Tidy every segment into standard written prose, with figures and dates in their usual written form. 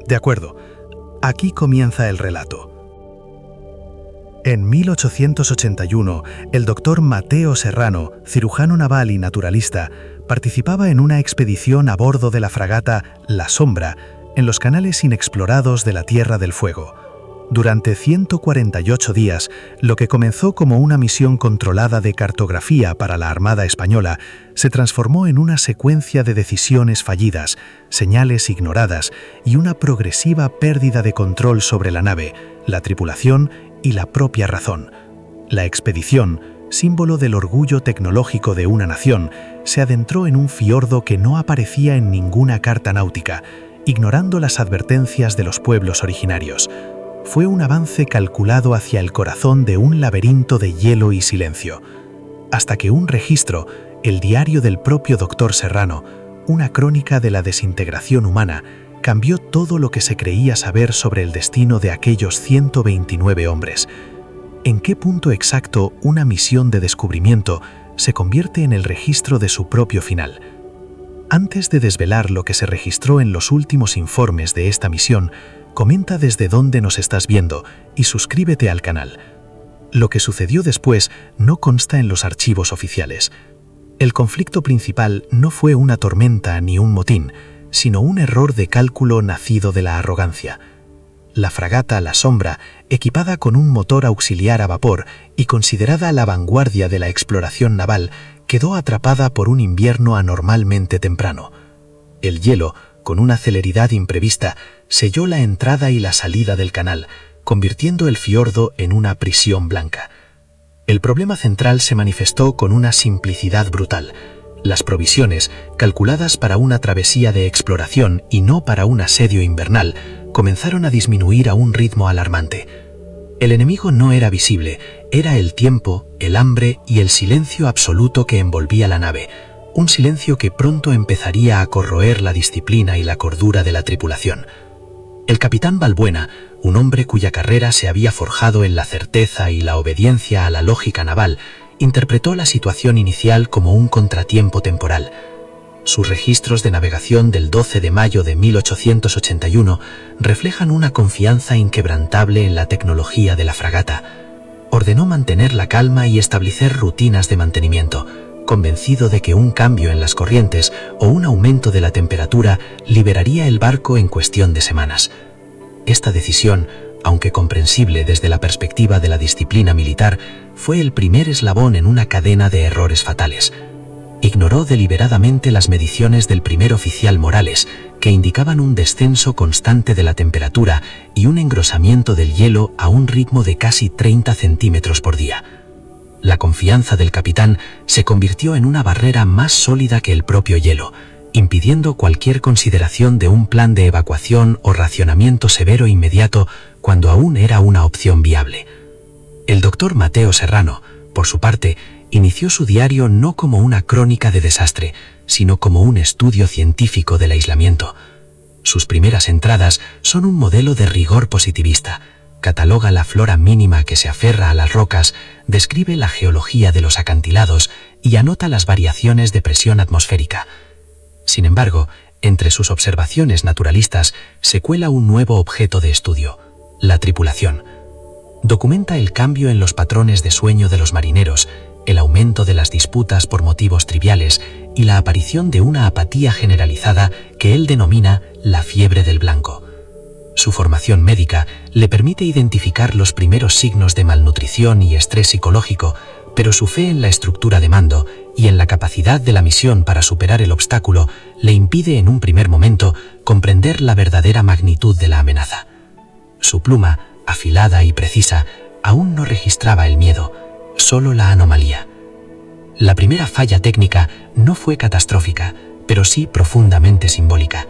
De acuerdo, aquí comienza el relato. En 1881, el doctor Mateo Serrano, cirujano naval y naturalista, participaba en una expedición a bordo de la fragata La Sombra, en los canales inexplorados de la Tierra del Fuego. Durante 148 días, lo que comenzó como una misión controlada de cartografía para la Armada Española, se transformó en una secuencia de decisiones fallidas, señales ignoradas y una progresiva pérdida de control sobre la nave, la tripulación y la propia razón. La expedición, símbolo del orgullo tecnológico de una nación, se adentró en un fiordo que no aparecía en ninguna carta náutica, ignorando las advertencias de los pueblos originarios. Fue un avance calculado hacia el corazón de un laberinto de hielo y silencio, hasta que un registro, el diario del propio doctor Serrano, una crónica de la desintegración humana, cambió todo lo que se creía saber sobre el destino de aquellos 129 hombres. ¿En qué punto exacto una misión de descubrimiento se convierte en el registro de su propio final? Antes de desvelar lo que se registró en los últimos informes de esta misión, comenta desde dónde nos estás viendo y suscríbete al canal. Lo que sucedió después no consta en los archivos oficiales. El conflicto principal no fue una tormenta ni un motín, sino un error de cálculo nacido de la arrogancia. La fragata La Sombra, equipada con un motor auxiliar a vapor y considerada la vanguardia de la exploración naval, quedó atrapada por un invierno anormalmente temprano. El hielo, con una celeridad imprevista, selló la entrada y la salida del canal, convirtiendo el fiordo en una prisión blanca. El problema central se manifestó con una simplicidad brutal. Las provisiones, calculadas para una travesía de exploración y no para un asedio invernal, comenzaron a disminuir a un ritmo alarmante. El enemigo no era visible, era el tiempo, el hambre y el silencio absoluto que envolvía la nave, un silencio que pronto empezaría a corroer la disciplina y la cordura de la tripulación. El capitán Balbuena, un hombre cuya carrera se había forjado en la certeza y la obediencia a la lógica naval, interpretó la situación inicial como un contratiempo temporal. Sus registros de navegación del 12 de mayo de 1881 reflejan una confianza inquebrantable en la tecnología de la fragata. Ordenó mantener la calma y establecer rutinas de mantenimiento, convencido de que un cambio en las corrientes o un aumento de la temperatura liberaría el barco en cuestión de semanas. Esta decisión, aunque comprensible desde la perspectiva de la disciplina militar, fue el primer eslabón en una cadena de errores fatales. Ignoró deliberadamente las mediciones del primer oficial Morales, que indicaban un descenso constante de la temperatura y un engrosamiento del hielo a un ritmo de casi 30 centímetros por día. La confianza del capitán se convirtió en una barrera más sólida que el propio hielo, impidiendo cualquier consideración de un plan de evacuación o racionamiento severo inmediato cuando aún era una opción viable. El doctor Mateo Serrano, por su parte, inició su diario no como una crónica de desastre, sino como un estudio científico del aislamiento. Sus primeras entradas son un modelo de rigor positivista. Cataloga la flora mínima que se aferra a las rocas, describe la geología de los acantilados y anota las variaciones de presión atmosférica. Sin embargo, entre sus observaciones naturalistas se cuela un nuevo objeto de estudio: la tripulación. Documenta el cambio en los patrones de sueño de los marineros, el aumento de las disputas por motivos triviales y la aparición de una apatía generalizada que él denomina la fiebre del blanco. Su formación médica le permite identificar los primeros signos de malnutrición y estrés psicológico, pero su fe en la estructura de mando y en la capacidad de la misión para superar el obstáculo le impide en un primer momento comprender la verdadera magnitud de la amenaza. Su pluma, afilada y precisa, aún no registraba el miedo, solo la anomalía. La primera falla técnica no fue catastrófica, pero sí profundamente simbólica.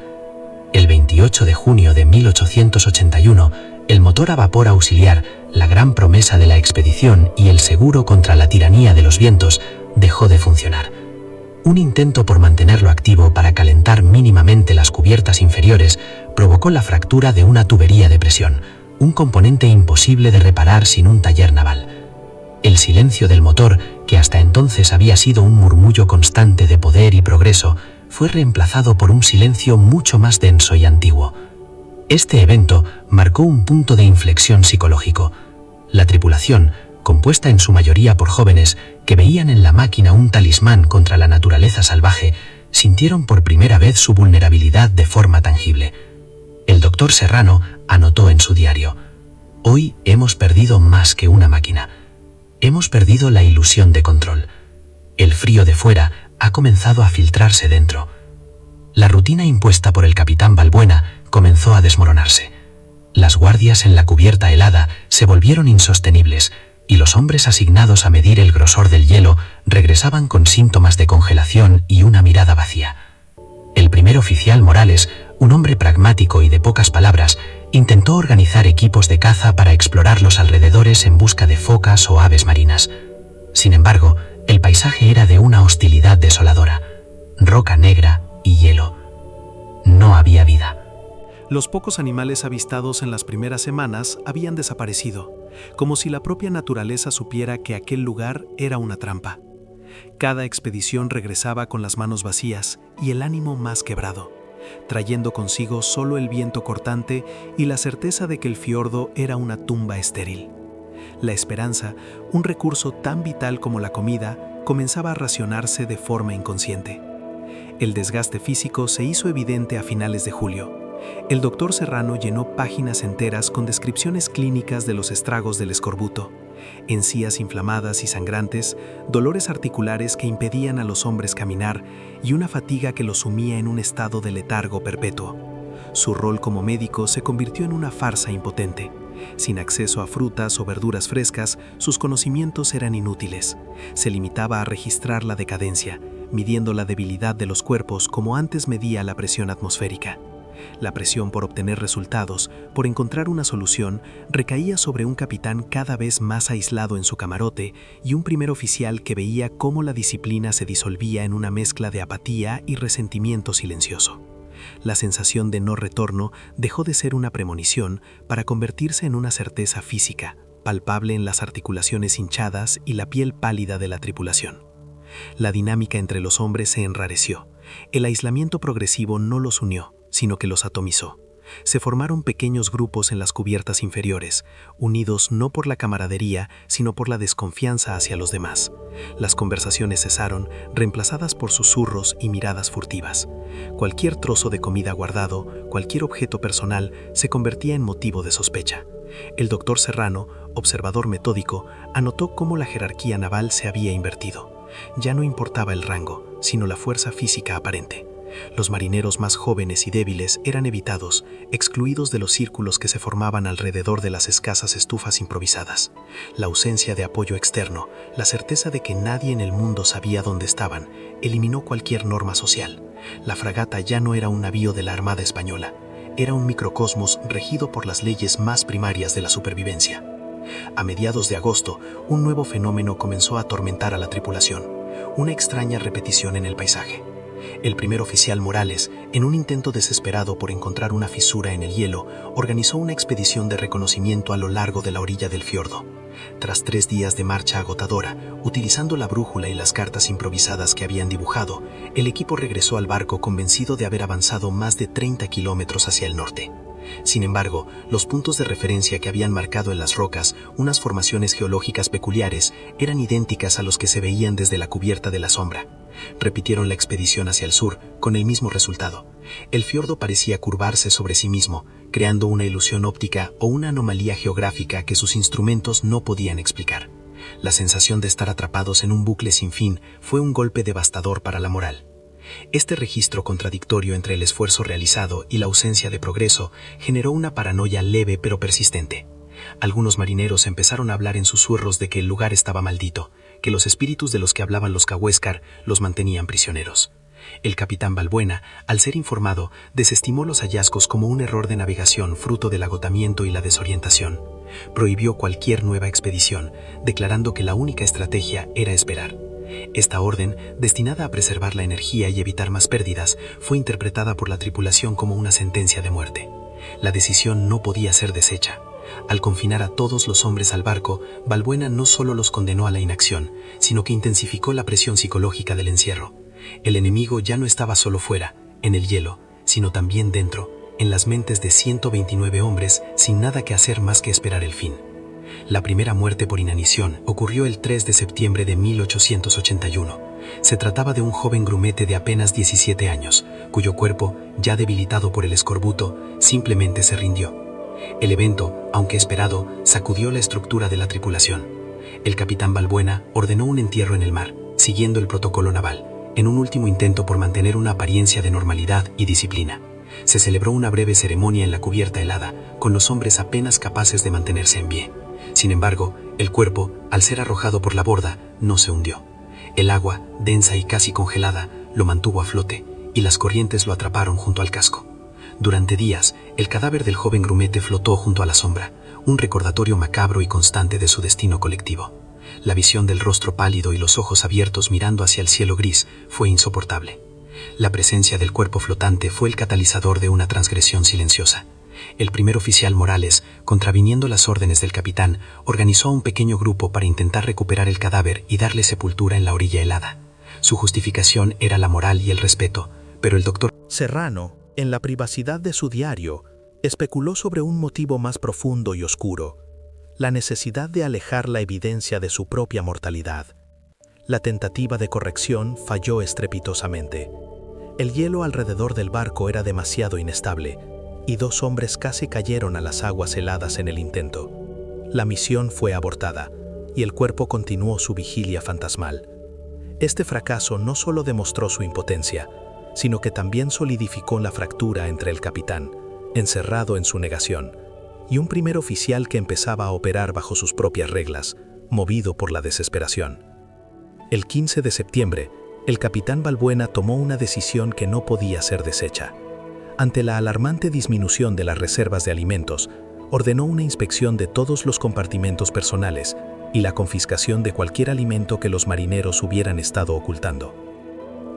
El 28 de junio de 1881, el motor a vapor auxiliar, la gran promesa de la expedición y el seguro contra la tiranía de los vientos, dejó de funcionar. Un intento por mantenerlo activo para calentar mínimamente las cubiertas inferiores provocó la fractura de una tubería de presión, un componente imposible de reparar sin un taller naval. El silencio del motor, que hasta entonces había sido un murmullo constante de poder y progreso, fue reemplazado por un silencio mucho más denso y antiguo. Este evento marcó un punto de inflexión psicológico. La tripulación, compuesta en su mayoría por jóvenes que veían en la máquina un talismán contra la naturaleza salvaje, sintieron por primera vez su vulnerabilidad de forma tangible. El doctor Serrano anotó en su diario: «Hoy hemos perdido más que una máquina. Hemos perdido la ilusión de control. El frío de fuera ha comenzado a filtrarse dentro». La rutina impuesta por el capitán Balbuena comenzó a desmoronarse. Las guardias en la cubierta helada se volvieron insostenibles y los hombres asignados a medir el grosor del hielo regresaban con síntomas de congelación y una mirada vacía. El primer oficial Morales, un hombre pragmático y de pocas palabras, intentó organizar equipos de caza para explorar los alrededores en busca de focas o aves marinas. Sin embargo, el paisaje era de una hostilidad desoladora: roca negra y hielo. No había vida. Los pocos animales avistados en las primeras semanas habían desaparecido, como si la propia naturaleza supiera que aquel lugar era una trampa. Cada expedición regresaba con las manos vacías y el ánimo más quebrado, trayendo consigo solo el viento cortante y la certeza de que el fiordo era una tumba estéril. La esperanza, un recurso tan vital como la comida, comenzaba a racionarse de forma inconsciente. El desgaste físico se hizo evidente a finales de julio. El doctor Serrano llenó páginas enteras con descripciones clínicas de los estragos del escorbuto: encías inflamadas y sangrantes, dolores articulares que impedían a los hombres caminar y una fatiga que los sumía en un estado de letargo perpetuo. Su rol como médico se convirtió en una farsa impotente. Sin acceso a frutas o verduras frescas, sus conocimientos eran inútiles. Se limitaba a registrar la decadencia, midiendo la debilidad de los cuerpos como antes medía la presión atmosférica. La presión por obtener resultados, por encontrar una solución, recaía sobre un capitán cada vez más aislado en su camarote y un primer oficial que veía cómo la disciplina se disolvía en una mezcla de apatía y resentimiento silencioso. La sensación de no retorno dejó de ser una premonición para convertirse en una certeza física, palpable en las articulaciones hinchadas y la piel pálida de la tripulación. La dinámica entre los hombres se enrareció. El aislamiento progresivo no los unió, sino que los atomizó. Se formaron pequeños grupos en las cubiertas inferiores, unidos no por la camaradería, sino por la desconfianza hacia los demás. Las conversaciones cesaron, reemplazadas por susurros y miradas furtivas. Cualquier trozo de comida guardado, cualquier objeto personal, se convertía en motivo de sospecha. El doctor Serrano, observador metódico, anotó cómo la jerarquía naval se había invertido. Ya no importaba el rango, sino la fuerza física aparente. Los marineros más jóvenes y débiles eran evitados, excluidos de los círculos que se formaban alrededor de las escasas estufas improvisadas. La ausencia de apoyo externo, la certeza de que nadie en el mundo sabía dónde estaban, eliminó cualquier norma social. La fragata ya no era un navío de la Armada Española, era un microcosmos regido por las leyes más primarias de la supervivencia. A mediados de agosto, un nuevo fenómeno comenzó a atormentar a la tripulación, una extraña repetición en el paisaje. El primer oficial Morales, en un intento desesperado por encontrar una fisura en el hielo, organizó una expedición de reconocimiento a lo largo de la orilla del fiordo. Tras 3 días de marcha agotadora, utilizando la brújula y las cartas improvisadas que habían dibujado, el equipo regresó al barco convencido de haber avanzado más de 30 kilómetros hacia el norte. Sin embargo, los puntos de referencia que habían marcado en las rocas unas formaciones geológicas peculiares eran idénticas a los que se veían desde la cubierta de la sombra. Repitieron la expedición hacia el sur, con el mismo resultado. El fiordo parecía curvarse sobre sí mismo, creando una ilusión óptica o una anomalía geográfica que sus instrumentos no podían explicar. La sensación de estar atrapados en un bucle sin fin fue un golpe devastador para la moral. Este registro contradictorio entre el esfuerzo realizado y la ausencia de progreso generó una paranoia leve pero persistente. Algunos marineros empezaron a hablar en susurros de que el lugar estaba maldito, que los espíritus de los que hablaban los Cahuéscar los mantenían prisioneros. El capitán Balbuena, al ser informado, desestimó los hallazgos como un error de navegación fruto del agotamiento y la desorientación. Prohibió cualquier nueva expedición, declarando que la única estrategia era esperar. Esta orden, destinada a preservar la energía y evitar más pérdidas, fue interpretada por la tripulación como una sentencia de muerte. La decisión no podía ser deshecha. Al confinar a todos los hombres al barco, Balbuena no solo los condenó a la inacción, sino que intensificó la presión psicológica del encierro. El enemigo ya no estaba solo fuera, en el hielo, sino también dentro, en las mentes de 129 hombres sin nada que hacer más que esperar el fin. La primera muerte por inanición ocurrió el 3 de septiembre de 1881. Se trataba de un joven grumete de apenas 17 años, cuyo cuerpo, ya debilitado por el escorbuto, simplemente se rindió. El evento, aunque esperado, sacudió la estructura de la tripulación. El capitán Balbuena ordenó un entierro en el mar, siguiendo el protocolo naval, en un último intento por mantener una apariencia de normalidad y disciplina. Se celebró una breve ceremonia en la cubierta helada, con los hombres apenas capaces de mantenerse en pie. Sin embargo, el cuerpo, al ser arrojado por la borda, no se hundió. El agua, densa y casi congelada, lo mantuvo a flote, y las corrientes lo atraparon junto al casco. Durante días, el cadáver del joven grumete flotó junto a la sombra, un recordatorio macabro y constante de su destino colectivo. La visión del rostro pálido y los ojos abiertos mirando hacia el cielo gris fue insoportable. La presencia del cuerpo flotante fue el catalizador de una transgresión silenciosa. El primer oficial Morales, contraviniendo las órdenes del capitán, organizó a un pequeño grupo para intentar recuperar el cadáver y darle sepultura en la orilla helada. Su justificación era la moral y el respeto, pero el doctor Serrano, en la privacidad de su diario, especuló sobre un motivo más profundo y oscuro: la necesidad de alejar la evidencia de su propia mortalidad. La tentativa de corrección falló estrepitosamente. El hielo alrededor del barco era demasiado inestable, y 2 hombres casi cayeron a las aguas heladas en el intento. La misión fue abortada, y el cuerpo continuó su vigilia fantasmal. Este fracaso no solo demostró su impotencia, sino que también solidificó la fractura entre el capitán, encerrado en su negación, y un primer oficial que empezaba a operar bajo sus propias reglas, movido por la desesperación. El 15 de septiembre, el capitán Balbuena tomó una decisión que no podía ser deshecha. Ante la alarmante disminución de las reservas de alimentos, ordenó una inspección de todos los compartimentos personales y la confiscación de cualquier alimento que los marineros hubieran estado ocultando.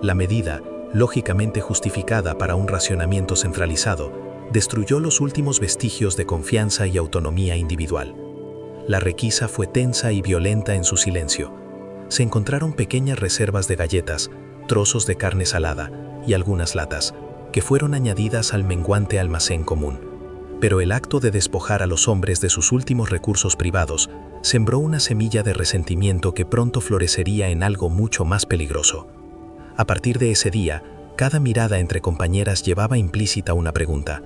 La medida, lógicamente justificada para un racionamiento centralizado, destruyó los últimos vestigios de confianza y autonomía individual. La requisa fue tensa y violenta en su silencio. Se encontraron pequeñas reservas de galletas, trozos de carne salada y algunas latas, que fueron añadidas al menguante almacén común. Pero el acto de despojar a los hombres de sus últimos recursos privados sembró una semilla de resentimiento que pronto florecería en algo mucho más peligroso. A partir de ese día, cada mirada entre compañeras llevaba implícita una pregunta: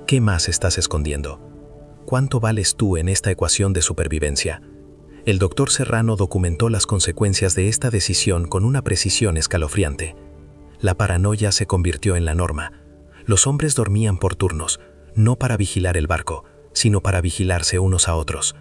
¿qué más estás escondiendo? ¿Cuánto vales tú en esta ecuación de supervivencia? El doctor Serrano documentó las consecuencias de esta decisión con una precisión escalofriante. La paranoia se convirtió en la norma. Los hombres dormían por turnos, no para vigilar el barco, sino para vigilarse unos a otros.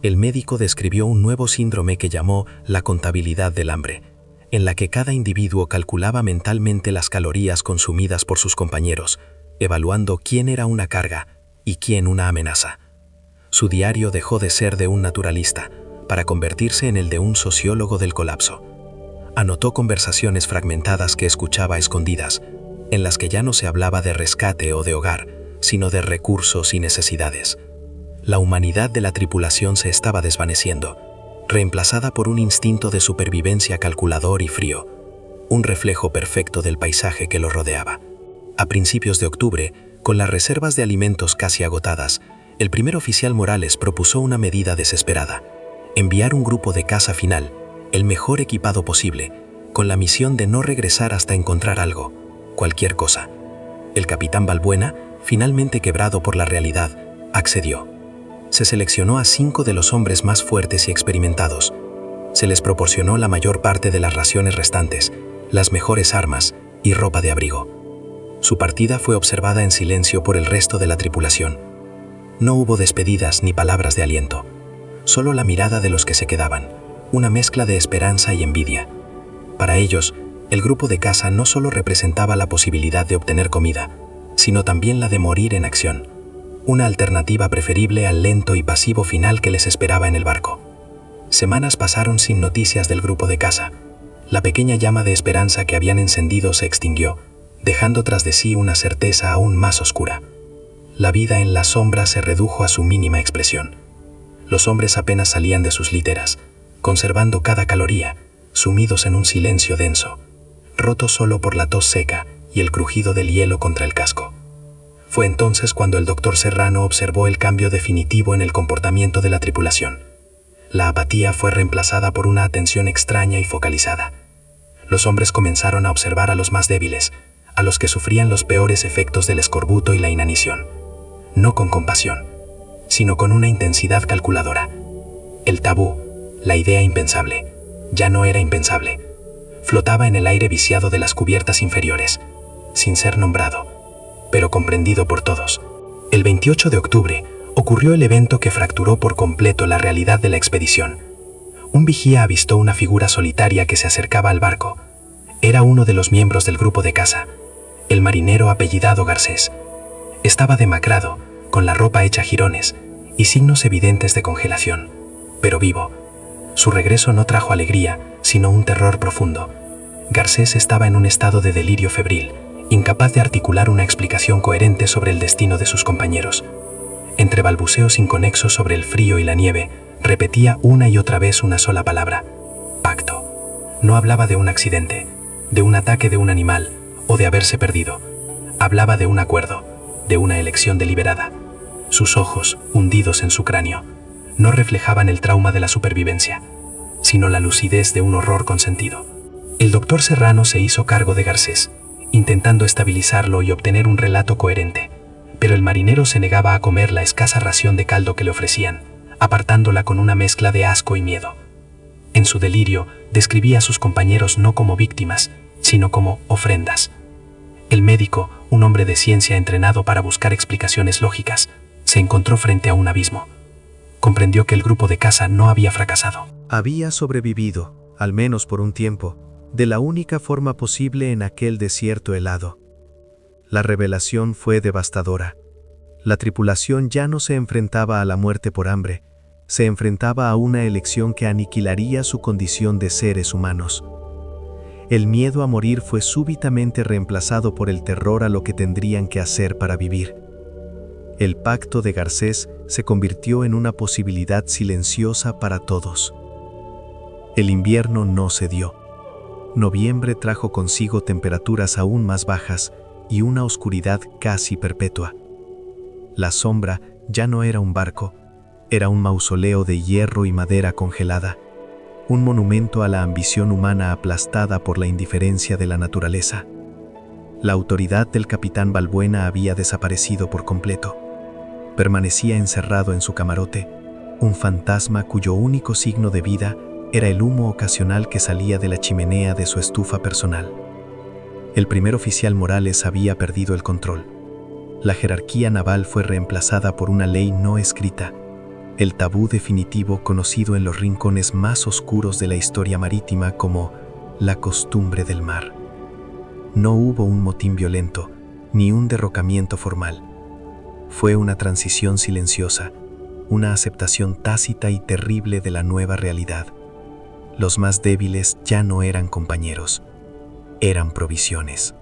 El médico describió un nuevo síndrome que llamó la contabilidad del hambre, en la que cada individuo calculaba mentalmente las calorías consumidas por sus compañeros, evaluando quién era una carga y quién una amenaza. Su diario dejó de ser de un naturalista para convertirse en el de un sociólogo del colapso. Anotó conversaciones fragmentadas que escuchaba a escondidas, en las que ya no se hablaba de rescate o de hogar, sino de recursos y necesidades. La humanidad de la tripulación se estaba desvaneciendo, reemplazada por un instinto de supervivencia calculador y frío, un reflejo perfecto del paisaje que lo rodeaba. A principios de octubre, con las reservas de alimentos casi agotadas, el primer oficial Morales propuso una medida desesperada: enviar un grupo de caza final, el mejor equipado posible, con la misión de no regresar hasta encontrar algo, cualquier cosa. El capitán Balbuena, finalmente quebrado por la realidad, accedió. Se seleccionó a 5 de los hombres más fuertes y experimentados. Se les proporcionó la mayor parte de las raciones restantes, las mejores armas y ropa de abrigo. Su partida fue observada en silencio por el resto de la tripulación. No hubo despedidas ni palabras de aliento, solo la mirada de los que se quedaban, una mezcla de esperanza y envidia. Para ellos, el grupo de caza no solo representaba la posibilidad de obtener comida, sino también la de morir en acción, una alternativa preferible al lento y pasivo final que les esperaba en el barco. Semanas pasaron sin noticias del grupo de caza. La pequeña llama de esperanza que habían encendido se extinguió, dejando tras de sí una certeza aún más oscura. La vida en la sombra se redujo a su mínima expresión. Los hombres apenas salían de sus literas, conservando cada caloría, sumidos en un silencio denso, roto solo por la tos seca y el crujido del hielo contra el casco. Fue entonces cuando el doctor Serrano observó el cambio definitivo en el comportamiento de la tripulación. La apatía fue reemplazada por una atención extraña y focalizada. Los hombres comenzaron a observar a los más débiles, a los que sufrían los peores efectos del escorbuto y la inanición. No con compasión, sino con una intensidad calculadora. El tabú, la idea impensable, ya no era impensable. Flotaba en el aire viciado de las cubiertas inferiores, sin ser nombrado, pero comprendido por todos. El 28 de octubre ocurrió el evento que fracturó por completo la realidad de la expedición. Un vigía avistó una figura solitaria que se acercaba al barco. Era uno de los miembros del grupo de caza, el marinero apellidado Garcés. Estaba demacrado, con la ropa hecha jirones y signos evidentes de congelación, pero vivo. Su regreso no trajo alegría, sino un terror profundo. Garcés estaba en un estado de delirio febril, incapaz de articular una explicación coherente sobre el destino de sus compañeros. Entre balbuceos inconexos sobre el frío y la nieve, repetía una y otra vez una sola palabra: pacto. No hablaba de un accidente, de un ataque de un animal o de haberse perdido. Hablaba de un acuerdo, de una elección deliberada. Sus ojos, hundidos en su cráneo, no reflejaban el trauma de la supervivencia, sino la lucidez de un horror consentido. El doctor Serrano se hizo cargo de Garcés, intentando estabilizarlo y obtener un relato coherente, pero el marinero se negaba a comer la escasa ración de caldo que le ofrecían, apartándola con una mezcla de asco y miedo. En su delirio, describía a sus compañeros no como víctimas, sino como ofrendas. El médico, un hombre de ciencia entrenado para buscar explicaciones lógicas, se encontró frente a un abismo. Comprendió que el grupo de caza no había fracasado. Había sobrevivido, al menos por un tiempo, de la única forma posible en aquel desierto helado. La revelación fue devastadora. La tripulación ya no se enfrentaba a la muerte por hambre, se enfrentaba a una elección que aniquilaría su condición de seres humanos. El miedo a morir fue súbitamente reemplazado por el terror a lo que tendrían que hacer para vivir. El pacto de Garcés se convirtió en una posibilidad silenciosa para todos. El invierno no cedió. Noviembre trajo consigo temperaturas aún más bajas y una oscuridad casi perpetua. La sombra ya no era un barco, era un mausoleo de hierro y madera congelada, un monumento a la ambición humana aplastada por la indiferencia de la naturaleza. La autoridad del capitán Balbuena había desaparecido por completo. Permanecía encerrado en su camarote, un fantasma cuyo único signo de vida era el humo ocasional que salía de la chimenea de su estufa personal. El primer oficial Morales había perdido el control. La jerarquía naval fue reemplazada por una ley no escrita, el tabú definitivo conocido en los rincones más oscuros de la historia marítima como la costumbre del mar. No hubo un motín violento, ni un derrocamiento formal. Fue una transición silenciosa, una aceptación tácita y terrible de la nueva realidad. Los más débiles ya no eran compañeros, eran provisiones.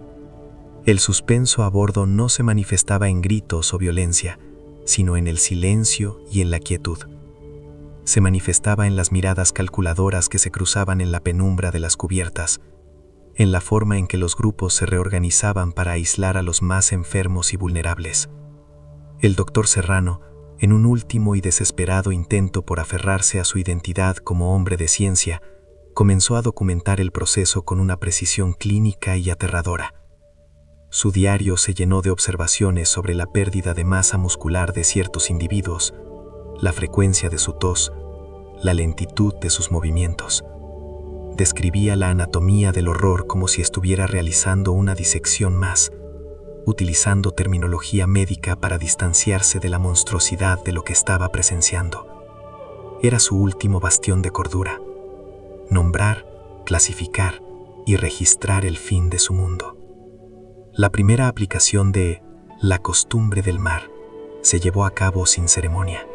El suspenso a bordo no se manifestaba en gritos o violencia, sino en el silencio y en la quietud. Se manifestaba en las miradas calculadoras que se cruzaban en la penumbra de las cubiertas, en la forma en que los grupos se reorganizaban para aislar a los más enfermos y vulnerables. El doctor Serrano, en un último y desesperado intento por aferrarse a su identidad como hombre de ciencia, comenzó a documentar el proceso con una precisión clínica y aterradora. Su diario se llenó de observaciones sobre la pérdida de masa muscular de ciertos individuos, la frecuencia de su tos, la lentitud de sus movimientos. Describía la anatomía del horror como si estuviera realizando una disección más, utilizando terminología médica para distanciarse de la monstruosidad de lo que estaba presenciando. Era su último bastión de cordura: nombrar, clasificar y registrar el fin de su mundo. La primera aplicación de la costumbre del mar se llevó a cabo sin ceremonia.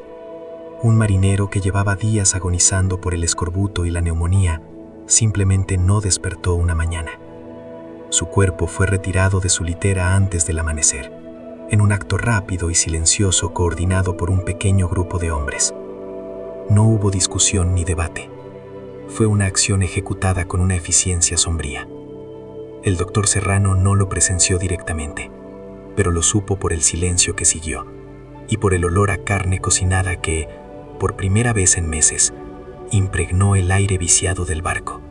Un marinero que llevaba días agonizando por el escorbuto y la neumonía simplemente no despertó una mañana. Su cuerpo fue retirado de su litera antes del amanecer, en un acto rápido y silencioso coordinado por un pequeño grupo de hombres. No hubo discusión ni debate. Fue una acción ejecutada con una eficiencia sombría. El doctor Serrano no lo presenció directamente, pero lo supo por el silencio que siguió y por el olor a carne cocinada que, por primera vez en meses, impregnó el aire viciado del barco.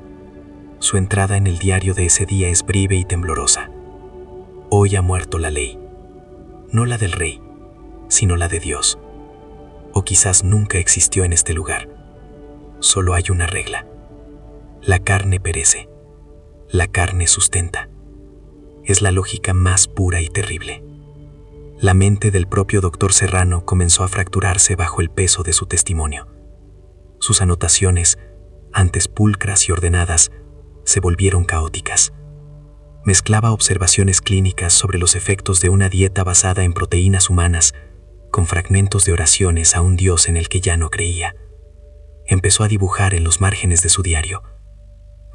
Su entrada en el diario de ese día es breve y temblorosa. Hoy ha muerto la ley, no la del rey, sino la de Dios. O quizás nunca existió en este lugar. Solo hay una regla. La carne perece, la carne sustenta. Es la lógica más pura y terrible. La mente del propio doctor Serrano comenzó a fracturarse bajo el peso de su testimonio. Sus anotaciones, antes pulcras y ordenadas, se volvieron caóticas. Mezclaba observaciones clínicas sobre los efectos de una dieta basada en proteínas humanas con fragmentos de oraciones a un Dios en el que ya no creía. Empezó a dibujar en los márgenes de su diario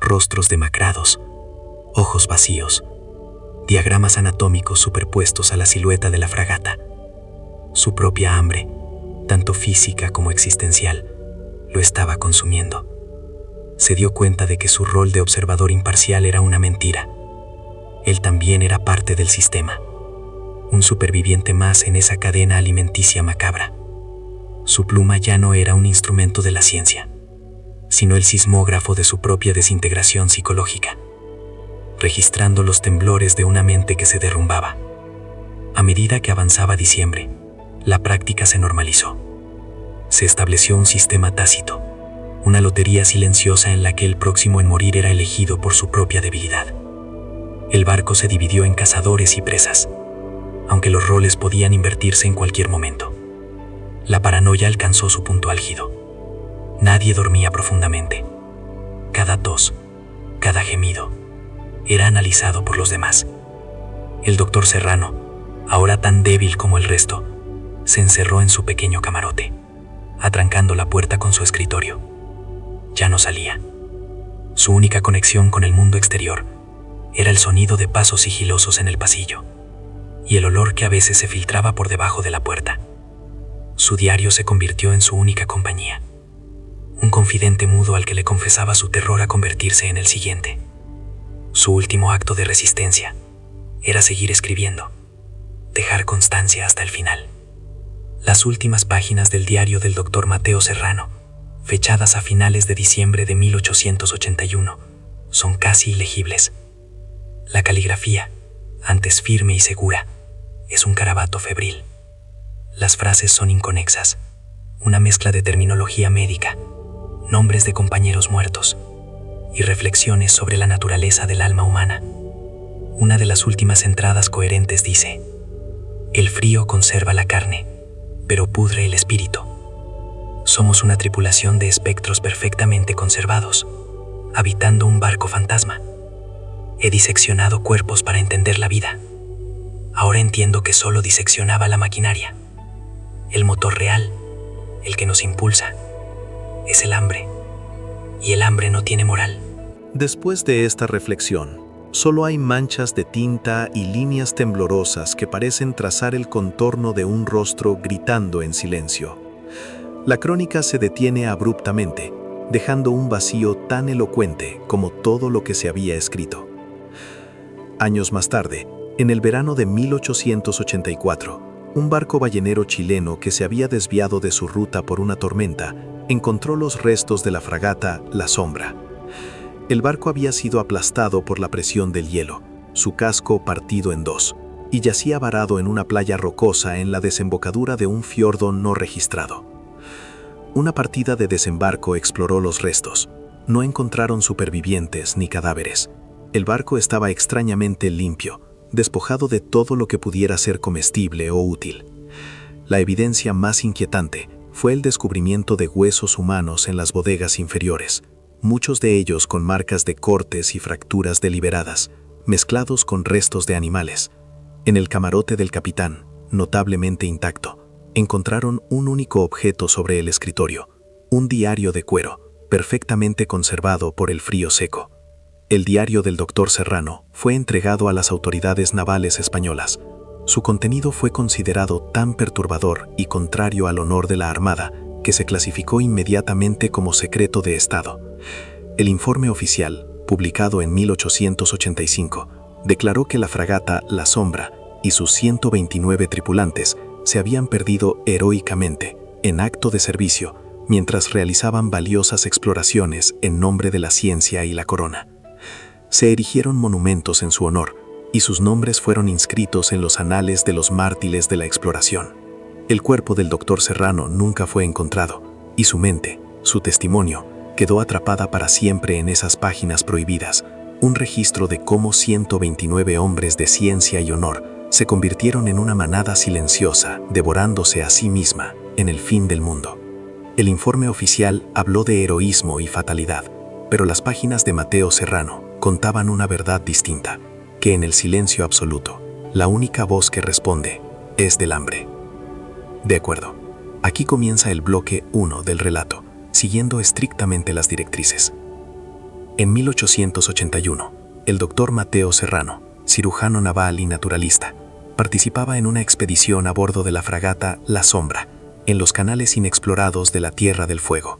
rostros demacrados, ojos vacíos, diagramas anatómicos superpuestos a la silueta de la fragata. Su propia hambre, tanto física como existencial, lo estaba consumiendo. Se dio cuenta de que su rol de observador imparcial era una mentira. Él también era parte del sistema, un superviviente más en esa cadena alimenticia macabra. Su pluma ya no era un instrumento de la ciencia, sino el sismógrafo de su propia desintegración psicológica, registrando los temblores de una mente que se derrumbaba. A medida que avanzaba diciembre, la práctica se normalizó. Se estableció un sistema tácito, una lotería silenciosa en la que el próximo en morir era elegido por su propia debilidad. El barco se dividió en cazadores y presas, aunque los roles podían invertirse en cualquier momento. La paranoia alcanzó su punto álgido. Nadie dormía profundamente. Cada tos, cada gemido, era analizado por los demás. El doctor Serrano, ahora tan débil como el resto, se encerró en su pequeño camarote, atrancando la puerta con su escritorio. Ya no salía. Su única conexión con el mundo exterior era el sonido de pasos sigilosos en el pasillo y el olor que a veces se filtraba por debajo de la puerta. Su diario se convirtió en su única compañía, un confidente mudo al que le confesaba su terror a convertirse en el siguiente. Su último acto de resistencia era seguir escribiendo, dejar constancia hasta el final. Las últimas páginas del diario del doctor Mateo Serrano, fechadas a finales de diciembre de 1881, son casi ilegibles. La caligrafía, antes firme y segura, es un garabato febril. Las frases son inconexas, una mezcla de terminología médica, nombres de compañeros muertos y reflexiones sobre la naturaleza del alma humana. Una de las últimas entradas coherentes dice: el frío conserva la carne, pero pudre el espíritu. Somos una tripulación de espectros perfectamente conservados, habitando un barco fantasma. He diseccionado cuerpos para entender la vida. Ahora entiendo que solo diseccionaba la maquinaria. El motor real, el que nos impulsa, es el hambre. Y el hambre no tiene moral. Después de esta reflexión, solo hay manchas de tinta y líneas temblorosas que parecen trazar el contorno de un rostro gritando en silencio. La crónica se detiene abruptamente, dejando un vacío tan elocuente como todo lo que se había escrito. Años más tarde, en el verano de 1884, un barco ballenero chileno que se había desviado de su ruta por una tormenta encontró los restos de la fragata La Sombra. El barco había sido aplastado por la presión del hielo, su casco partido en dos, y yacía varado en una playa rocosa en la desembocadura de un fiordo no registrado. Una partida de desembarco exploró los restos. No encontraron supervivientes ni cadáveres. El barco estaba extrañamente limpio, despojado de todo lo que pudiera ser comestible o útil. La evidencia más inquietante fue el descubrimiento de huesos humanos en las bodegas inferiores, muchos de ellos con marcas de cortes y fracturas deliberadas, mezclados con restos de animales. En el camarote del capitán, notablemente intacto, encontraron un único objeto sobre el escritorio, un diario de cuero, perfectamente conservado por el frío seco. El diario del doctor Serrano fue entregado a las autoridades navales españolas. Su contenido fue considerado tan perturbador y contrario al honor de la Armada que se clasificó inmediatamente como secreto de Estado. El informe oficial, publicado en 1885, declaró que la fragata La Sombra y sus 129 tripulantes se habían perdido heroicamente en acto de servicio mientras realizaban valiosas exploraciones en nombre de la ciencia y la corona. Se erigieron monumentos en su honor y sus nombres fueron inscritos en los anales de los mártires de la exploración. El cuerpo del Dr. Serrano nunca fue encontrado y su mente, su testimonio, quedó atrapada para siempre en esas páginas prohibidas, un registro de cómo 129 hombres de ciencia y honor se convirtieron en una manada silenciosa, devorándose a sí misma en el fin del mundo. El informe oficial habló de heroísmo y fatalidad, pero las páginas de Mateo Serrano contaban una verdad distinta, que en el silencio absoluto, la única voz que responde es del hambre. De acuerdo, aquí comienza el bloque 1 del relato, siguiendo estrictamente las directrices. En 1881, el doctor Mateo Serrano, cirujano naval y naturalista, participaba en una expedición a bordo de la fragata La Sombra, en los canales inexplorados de la Tierra del Fuego.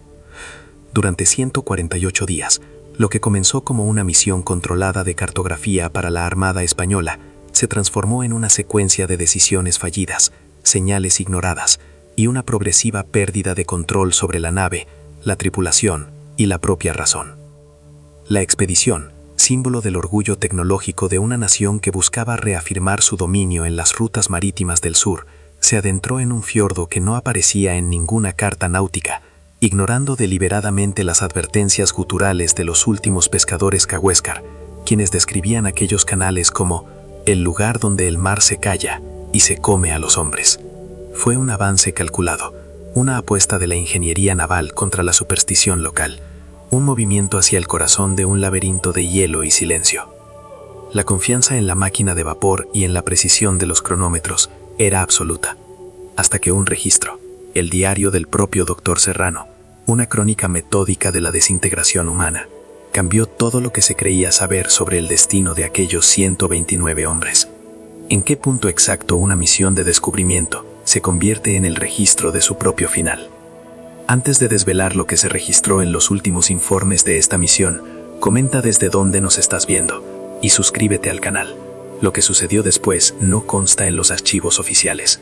Durante 148 días, lo que comenzó como una misión controlada de cartografía para la Armada Española se transformó en una secuencia de decisiones fallidas, señales ignoradas y una progresiva pérdida de control sobre la nave, la tripulación y la propia razón. La expedición, símbolo del orgullo tecnológico de una nación que buscaba reafirmar su dominio en las rutas marítimas del sur, se adentró en un fiordo que no aparecía en ninguna carta náutica, ignorando deliberadamente las advertencias guturales de los últimos pescadores cahuéscar, quienes describían aquellos canales como el lugar donde el mar se calla y se come a los hombres. Fue un avance calculado, una apuesta de la ingeniería naval contra la superstición local, un movimiento hacia el corazón de un laberinto de hielo y silencio. La confianza en la máquina de vapor y en la precisión de los cronómetros era absoluta, hasta que un registro, el diario del propio Dr. Serrano, una crónica metódica de la desintegración humana, cambió todo lo que se creía saber sobre el destino de aquellos 129 hombres. ¿En qué punto exacto una misión de descubrimiento se convierte en el registro de su propio final? Antes de desvelar lo que se registró en los últimos informes de esta misión, comenta desde dónde nos estás viendo y suscríbete al canal. Lo que sucedió después no consta en los archivos oficiales.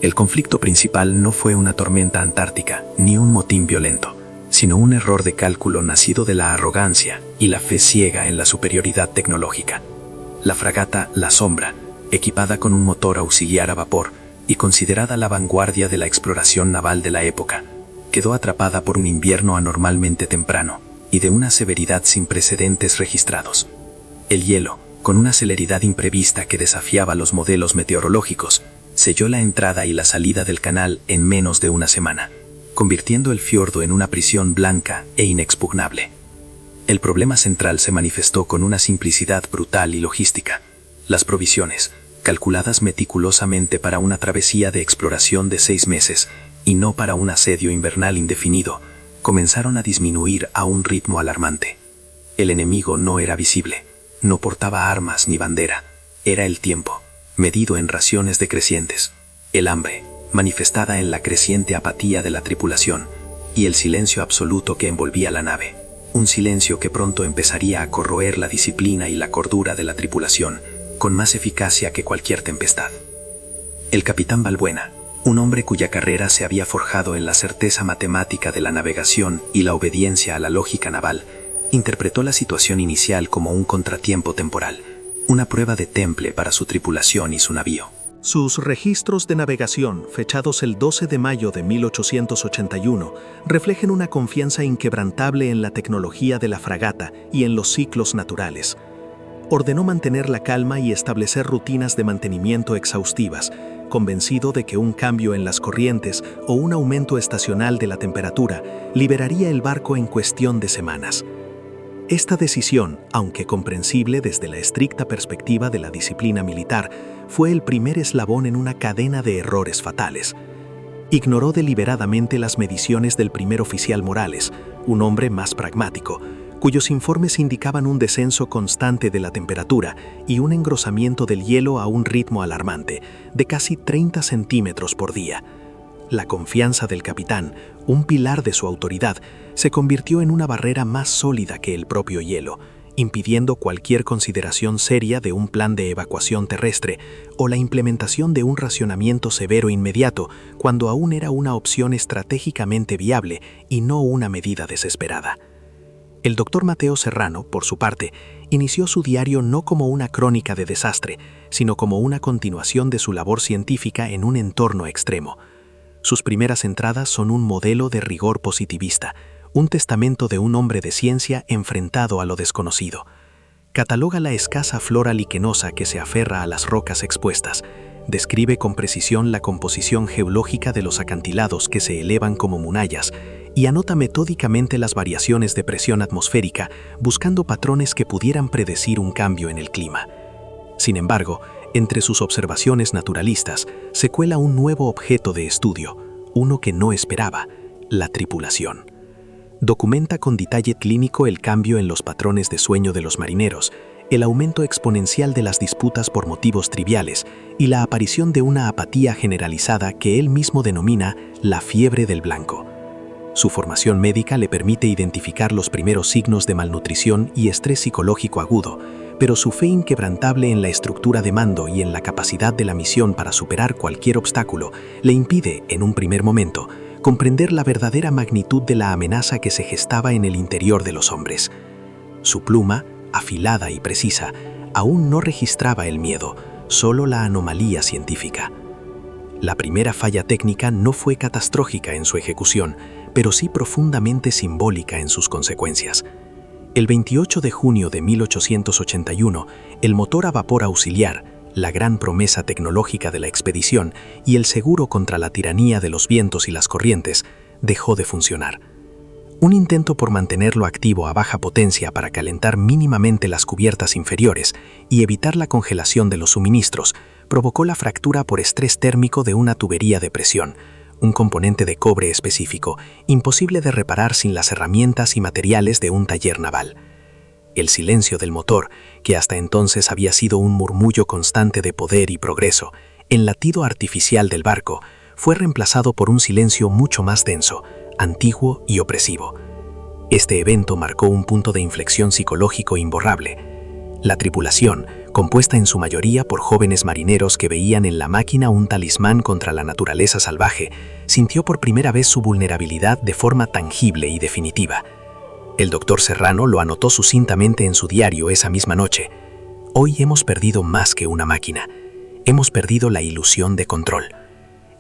El conflicto principal no fue una tormenta antártica ni un motín violento, sino un error de cálculo nacido de la arrogancia y la fe ciega en la superioridad tecnológica. La fragata La Sombra, equipada con un motor auxiliar a vapor y considerada la vanguardia de la exploración naval de la época, quedó atrapada por un invierno anormalmente temprano y de una severidad sin precedentes registrados. El hielo, con una celeridad imprevista que desafiaba los modelos meteorológicos, selló la entrada y la salida del canal en menos de una semana, convirtiendo el fiordo en una prisión blanca e inexpugnable. El problema central se manifestó con una simplicidad brutal y logística. Las provisiones, calculadas meticulosamente para una travesía de exploración de 6 meses y no para un asedio invernal indefinido, comenzaron a disminuir a un ritmo alarmante. El enemigo no era visible, no portaba armas ni bandera, era el tiempo, medido en raciones decrecientes, el hambre, manifestada en la creciente apatía de la tripulación, y el silencio absoluto que envolvía la nave, un silencio que pronto empezaría a corroer la disciplina y la cordura de la tripulación, con más eficacia que cualquier tempestad. El capitán Balbuena, un hombre cuya carrera se había forjado en la certeza matemática de la navegación y la obediencia a la lógica naval, interpretó la situación inicial como un contratiempo temporal, una prueba de temple para su tripulación y su navío. Sus registros de navegación, fechados el 12 de mayo de 1881, reflejan una confianza inquebrantable en la tecnología de la fragata y en los ciclos naturales. Ordenó mantener la calma y establecer rutinas de mantenimiento exhaustivas, convencido de que un cambio en las corrientes o un aumento estacional de la temperatura liberaría el barco en cuestión de semanas. Esta decisión, aunque comprensible desde la estricta perspectiva de la disciplina militar, fue el primer eslabón en una cadena de errores fatales. Ignoró deliberadamente las mediciones del primer oficial Morales, un hombre más pragmático, cuyos informes indicaban un descenso constante de la temperatura y un engrosamiento del hielo a un ritmo alarmante, de casi 30 centímetros por día. La confianza del capitán, un pilar de su autoridad, se convirtió en una barrera más sólida que el propio hielo, impidiendo cualquier consideración seria de un plan de evacuación terrestre o la implementación de un racionamiento severo inmediato cuando aún era una opción estratégicamente viable y no una medida desesperada. El doctor Mateo Serrano, por su parte, inició su diario no como una crónica de desastre, sino como una continuación de su labor científica en un entorno extremo. Sus primeras entradas son un modelo de rigor positivista, un testamento de un hombre de ciencia enfrentado a lo desconocido. Cataloga la escasa flora liquenosa que se aferra a las rocas expuestas, describe con precisión la composición geológica de los acantilados que se elevan como murallas y anota metódicamente las variaciones de presión atmosférica buscando patrones que pudieran predecir un cambio en el clima. Sin embargo, entre sus observaciones naturalistas se cuela un nuevo objeto de estudio, uno que no esperaba: la tripulación. Documenta con detalle clínico el cambio en los patrones de sueño de los marineros, el aumento exponencial de las disputas por motivos triviales y la aparición de una apatía generalizada que él mismo denomina la fiebre del blanco. Su formación médica le permite identificar los primeros signos de malnutrición y estrés psicológico agudo, pero su fe inquebrantable en la estructura de mando y en la capacidad de la misión para superar cualquier obstáculo le impide, en un primer momento, comprender la verdadera magnitud de la amenaza que se gestaba en el interior de los hombres. Su pluma, afilada y precisa, aún no registraba el miedo, solo la anomalía científica. La primera falla técnica no fue catastrófica en su ejecución, pero sí profundamente simbólica en sus consecuencias. El 28 de junio de 1881, el motor a vapor auxiliar, la gran promesa tecnológica de la expedición y el seguro contra la tiranía de los vientos y las corrientes, dejó de funcionar. Un intento por mantenerlo activo a baja potencia para calentar mínimamente las cubiertas inferiores y evitar la congelación de los suministros provocó la fractura por estrés térmico de una tubería de presión, un componente de cobre específico, imposible de reparar sin las herramientas y materiales de un taller naval. El silencio del motor, que hasta entonces había sido un murmullo constante de poder y progreso, el latido artificial del barco, fue reemplazado por un silencio mucho más denso, antiguo y opresivo. Este evento marcó un punto de inflexión psicológico imborrable. La tripulación, compuesta en su mayoría por jóvenes marineros que veían en la máquina un talismán contra la naturaleza salvaje, sintió por primera vez su vulnerabilidad de forma tangible y definitiva. El doctor Serrano lo anotó sucintamente en su diario esa misma noche. Hoy hemos perdido más que una máquina. Hemos perdido la ilusión de control.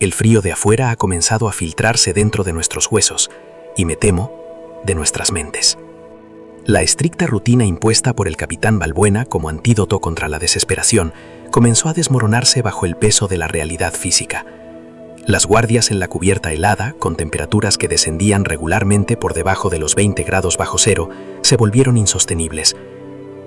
El frío de afuera ha comenzado a filtrarse dentro de nuestros huesos y, me temo, de nuestras mentes. La estricta rutina impuesta por el capitán Balbuena como antídoto contra la desesperación comenzó a desmoronarse bajo el peso de la realidad física. Las guardias en la cubierta helada, con temperaturas que descendían regularmente por debajo de los 20 grados bajo cero, se volvieron insostenibles.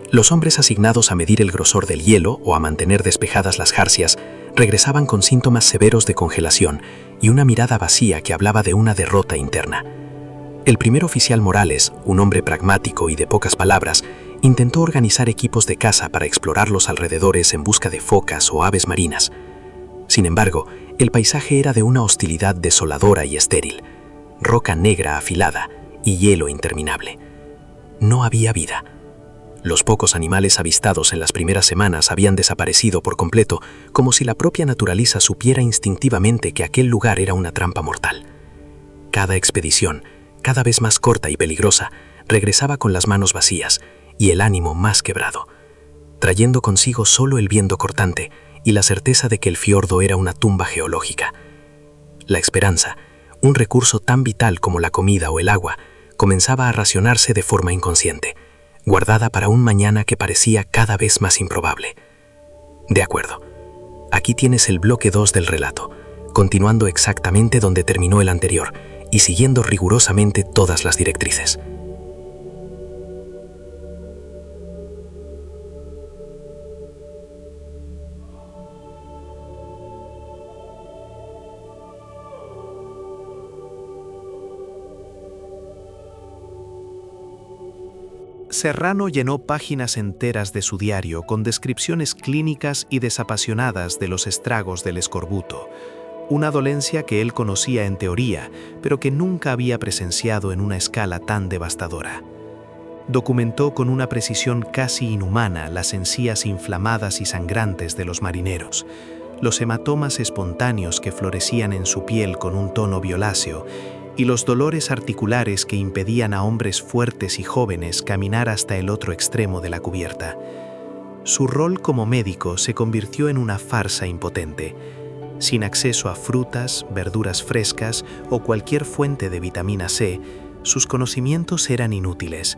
Los hombres asignados a medir el grosor del hielo o a mantener despejadas las jarcias regresaban con síntomas severos de congelación y una mirada vacía que hablaba de una derrota interna. El primer oficial Morales, un hombre pragmático y de pocas palabras, intentó organizar equipos de caza para explorar los alrededores en busca de focas o aves marinas. Sin embargo, el paisaje era de una hostilidad desoladora y estéril, roca negra afilada y hielo interminable. No había vida. Los pocos animales avistados en las primeras semanas habían desaparecido por completo, como si la propia naturaleza supiera instintivamente que aquel lugar era una trampa mortal. Cada expedición, cada vez más corta y peligrosa, regresaba con las manos vacías y el ánimo más quebrado, trayendo consigo solo el viento cortante y la certeza de que el fiordo era una tumba geológica. La esperanza, un recurso tan vital como la comida o el agua, comenzaba a racionarse de forma inconsciente, guardada para un mañana que parecía cada vez más improbable. De acuerdo. Aquí tienes el bloque 2 del relato, continuando exactamente donde terminó el anterior y siguiendo rigurosamente todas las directrices. Serrano llenó páginas enteras de su diario con descripciones clínicas y desapasionadas de los estragos del escorbuto, una dolencia que él conocía en teoría, pero que nunca había presenciado en una escala tan devastadora. Documentó con una precisión casi inhumana las encías inflamadas y sangrantes de los marineros, los hematomas espontáneos que florecían en su piel con un tono violáceo y los dolores articulares que impedían a hombres fuertes y jóvenes caminar hasta el otro extremo de la cubierta. Su rol como médico se convirtió en una farsa impotente. Sin acceso a frutas, verduras frescas o cualquier fuente de vitamina C, sus conocimientos eran inútiles.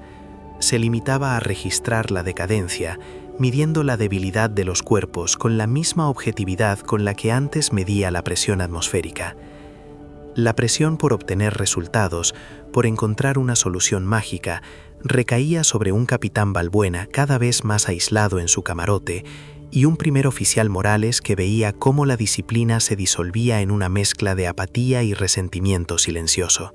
Se limitaba a registrar la decadencia, midiendo la debilidad de los cuerpos con la misma objetividad con la que antes medía la presión atmosférica. La presión por obtener resultados, por encontrar una solución mágica, recaía sobre un capitán Balbuena cada vez más aislado en su camarote y un primer oficial Morales que veía cómo la disciplina se disolvía en una mezcla de apatía y resentimiento silencioso.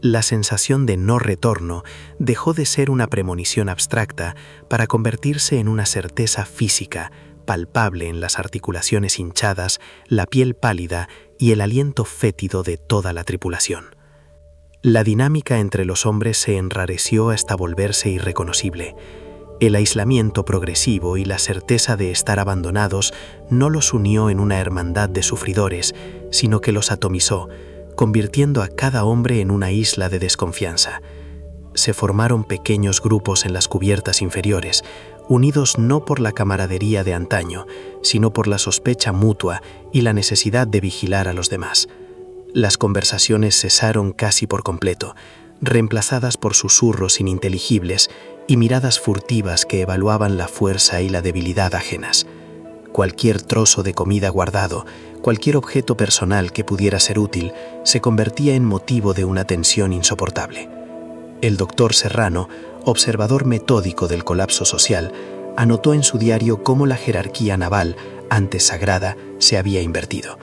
La sensación de no retorno dejó de ser una premonición abstracta para convertirse en una certeza física, palpable en las articulaciones hinchadas, la piel pálida y el aliento fétido de toda la tripulación. La dinámica entre los hombres se enrareció hasta volverse irreconocible. El aislamiento progresivo y la certeza de estar abandonados no los unió en una hermandad de sufridores, sino que los atomizó, convirtiendo a cada hombre en una isla de desconfianza. Se formaron pequeños grupos en las cubiertas inferiores, unidos no por la camaradería de antaño, sino por la sospecha mutua y la necesidad de vigilar a los demás. Las conversaciones cesaron casi por completo, reemplazadas por susurros ininteligibles y miradas furtivas que evaluaban la fuerza y la debilidad ajenas. Cualquier trozo de comida guardado, cualquier objeto personal que pudiera ser útil, se convertía en motivo de una tensión insoportable. El doctor Serrano, observador metódico del colapso social, anotó en su diario cómo la jerarquía naval, antes sagrada, se había invertido.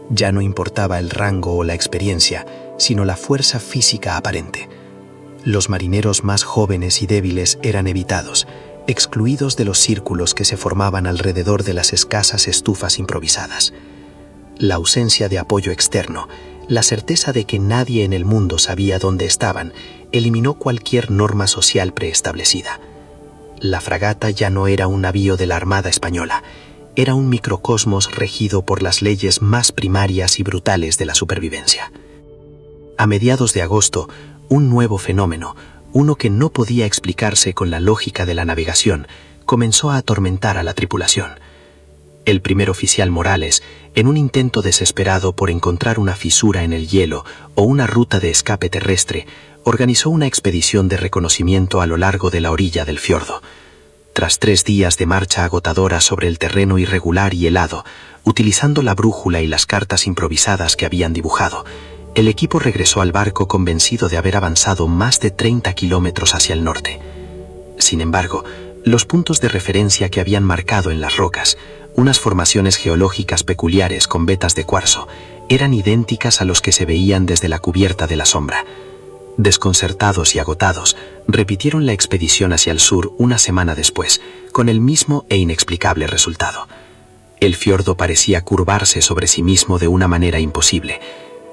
Ya no importaba el rango o la experiencia, sino la fuerza física aparente. Los marineros más jóvenes y débiles eran evitados, excluidos de los círculos que se formaban alrededor de las escasas estufas improvisadas. La ausencia de apoyo externo, la certeza de que nadie en el mundo sabía dónde estaban, eliminó cualquier norma social preestablecida. La fragata ya no era un navío de la Armada Española, era un microcosmos regido por las leyes más primarias y brutales de la supervivencia. A mediados de agosto, un nuevo fenómeno, uno que no podía explicarse con la lógica de la navegación, comenzó a atormentar a la tripulación. El primer oficial Morales, en un intento desesperado por encontrar una fisura en el hielo o una ruta de escape terrestre, organizó una expedición de reconocimiento a lo largo de la orilla del fiordo. Tras 3 días de marcha agotadora sobre el terreno irregular y helado, utilizando la brújula y las cartas improvisadas que habían dibujado, el equipo regresó al barco convencido de haber avanzado más de 30 kilómetros hacia el norte. Sin embargo, los puntos de referencia que habían marcado en las rocas, unas formaciones geológicas peculiares con vetas de cuarzo, eran idénticas a los que se veían desde la cubierta de la sombra. Desconcertados y agotados, repitieron la expedición hacia el sur una semana después, con el mismo e inexplicable resultado. El fiordo parecía curvarse sobre sí mismo de una manera imposible,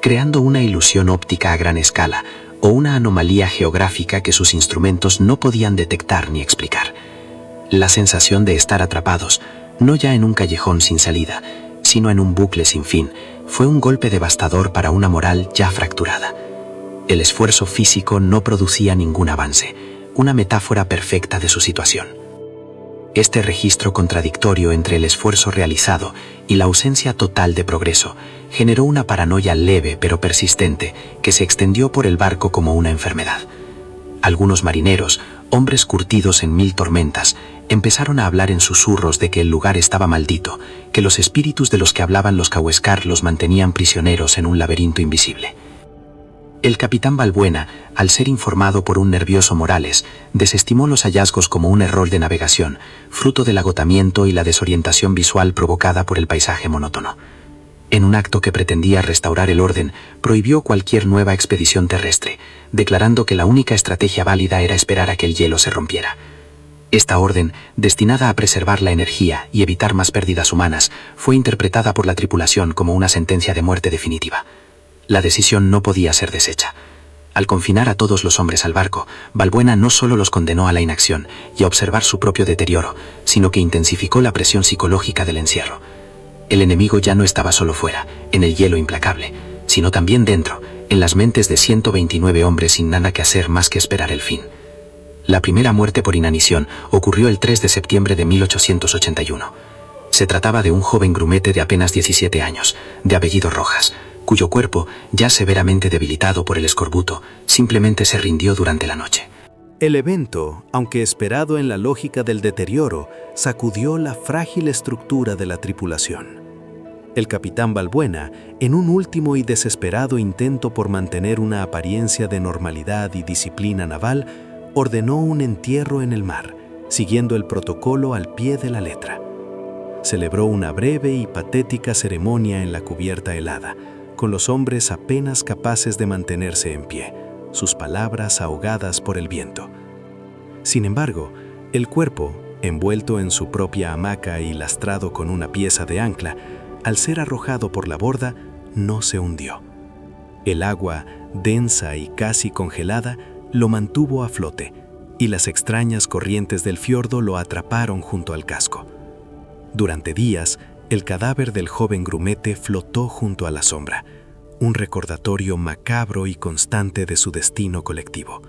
creando una ilusión óptica a gran escala o una anomalía geográfica que sus instrumentos no podían detectar ni explicar. La sensación de estar atrapados, no ya en un callejón sin salida, sino en un bucle sin fin, fue un golpe devastador para una moral ya fracturada. El esfuerzo físico no producía ningún avance, una metáfora perfecta de su situación. Este registro contradictorio entre el esfuerzo realizado y la ausencia total de progreso generó una paranoia leve pero persistente que se extendió por el barco como una enfermedad. Algunos marineros, hombres curtidos en 1000 tormentas, empezaron a hablar en susurros de que el lugar estaba maldito, que los espíritus de los que hablaban los Cahuéscar los mantenían prisioneros en un laberinto invisible. El capitán Balbuena, al ser informado por un nervioso Morales, desestimó los hallazgos como un error de navegación, fruto del agotamiento y la desorientación visual provocada por el paisaje monótono. En un acto que pretendía restaurar el orden, prohibió cualquier nueva expedición terrestre, declarando que la única estrategia válida era esperar a que el hielo se rompiera. Esta orden, destinada a preservar la energía y evitar más pérdidas humanas, fue interpretada por la tripulación como una sentencia de muerte definitiva. La decisión no podía ser deshecha. Al confinar a todos los hombres al barco, Balbuena no solo los condenó a la inacción y a observar su propio deterioro, sino que intensificó la presión psicológica del encierro. El enemigo ya no estaba solo fuera, en el hielo implacable, sino también dentro, en las mentes de 129 hombres sin nada que hacer más que esperar el fin. La primera muerte por inanición ocurrió el 3 de septiembre de 1881. Se trataba de un joven grumete de apenas 17 años, de apellido Rojas, cuyo cuerpo, ya severamente debilitado por el escorbuto, simplemente se rindió durante la noche. El evento, aunque esperado en la lógica del deterioro, sacudió la frágil estructura de la tripulación. El capitán Balbuena, en un último y desesperado intento por mantener una apariencia de normalidad y disciplina naval, ordenó un entierro en el mar, siguiendo el protocolo al pie de la letra. Celebró una breve y patética ceremonia en la cubierta helada, con los hombres apenas capaces de mantenerse en pie, sus palabras ahogadas por el viento. Sin embargo, el cuerpo, envuelto en su propia hamaca y lastrado con una pieza de ancla, al ser arrojado por la borda, no se hundió. El agua, densa y casi congelada, lo mantuvo a flote, y las extrañas corrientes del fiordo lo atraparon junto al casco. Durante días, el cadáver del joven grumete flotó junto a la sombra, un recordatorio macabro y constante de su destino colectivo.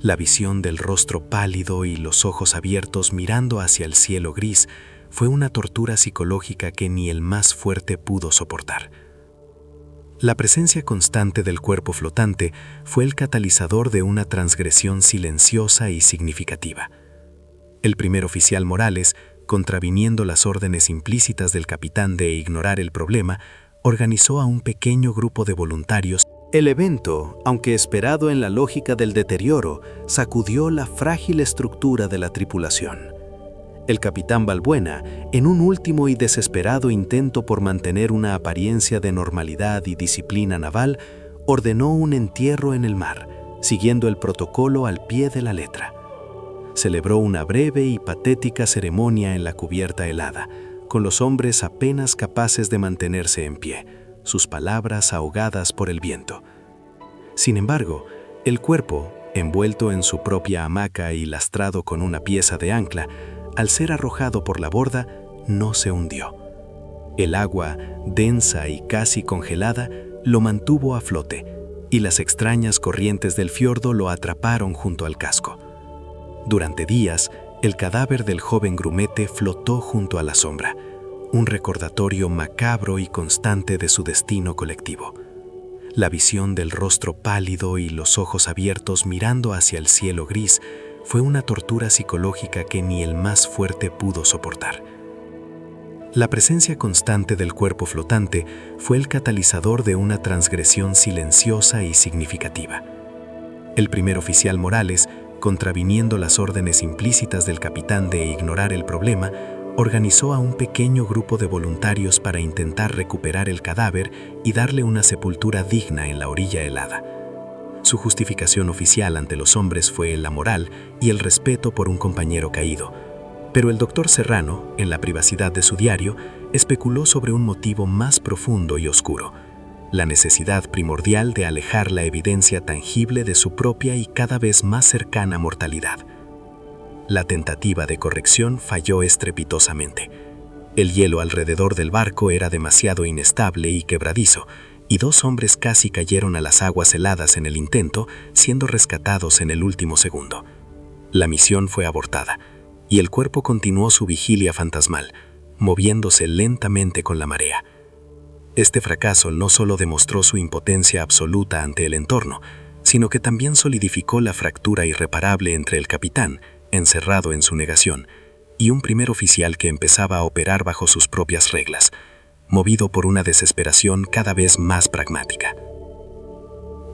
La visión del rostro pálido y los ojos abiertos mirando hacia el cielo gris fue una tortura psicológica que ni el más fuerte pudo soportar. La presencia constante del cuerpo flotante fue el catalizador de una transgresión silenciosa y significativa. El primer oficial Morales, contraviniendo las órdenes implícitas del capitán de ignorar el problema, organizó a un pequeño grupo de voluntarios. El evento, aunque esperado en la lógica del deterioro, sacudió la frágil estructura de la tripulación. El capitán Balbuena, en un último y desesperado intento por mantener una apariencia de normalidad y disciplina naval, ordenó un entierro en el mar, siguiendo el protocolo al pie de la letra. Celebró una breve y patética ceremonia en la cubierta helada, con los hombres apenas capaces de mantenerse en pie, sus palabras ahogadas por el viento. Sin embargo, el cuerpo, envuelto en su propia hamaca y lastrado con una pieza de ancla, al ser arrojado por la borda, no se hundió. El agua, densa y casi congelada, lo mantuvo a flote, y las extrañas corrientes del fiordo lo atraparon junto al casco. Durante días, el cadáver del joven grumete flotó junto a la sombra, un recordatorio macabro y constante de su destino colectivo. La visión del rostro pálido y los ojos abiertos mirando hacia el cielo gris fue una tortura psicológica que ni el más fuerte pudo soportar. La presencia constante del cuerpo flotante fue el catalizador de una transgresión silenciosa y significativa. El primer oficial Morales, contraviniendo las órdenes implícitas del capitán de ignorar el problema, organizó a un pequeño grupo de voluntarios para intentar recuperar el cadáver y darle una sepultura digna en la orilla helada. Su justificación oficial ante los hombres fue la moral y el respeto por un compañero caído, pero el doctor Serrano, en la privacidad de su diario, especuló sobre un motivo más profundo y oscuro: la necesidad primordial de alejar la evidencia tangible de su propia y cada vez más cercana mortalidad. La tentativa de corrección falló estrepitosamente. El hielo alrededor del barco era demasiado inestable y quebradizo, y 2 hombres casi cayeron a las aguas heladas en el intento, siendo rescatados en el último segundo. La misión fue abortada, y el cuerpo continuó su vigilia fantasmal, moviéndose lentamente con la marea. Este fracaso no solo demostró su impotencia absoluta ante el entorno, sino que también solidificó la fractura irreparable entre el capitán, encerrado en su negación, y un primer oficial que empezaba a operar bajo sus propias reglas, movido por una desesperación cada vez más pragmática.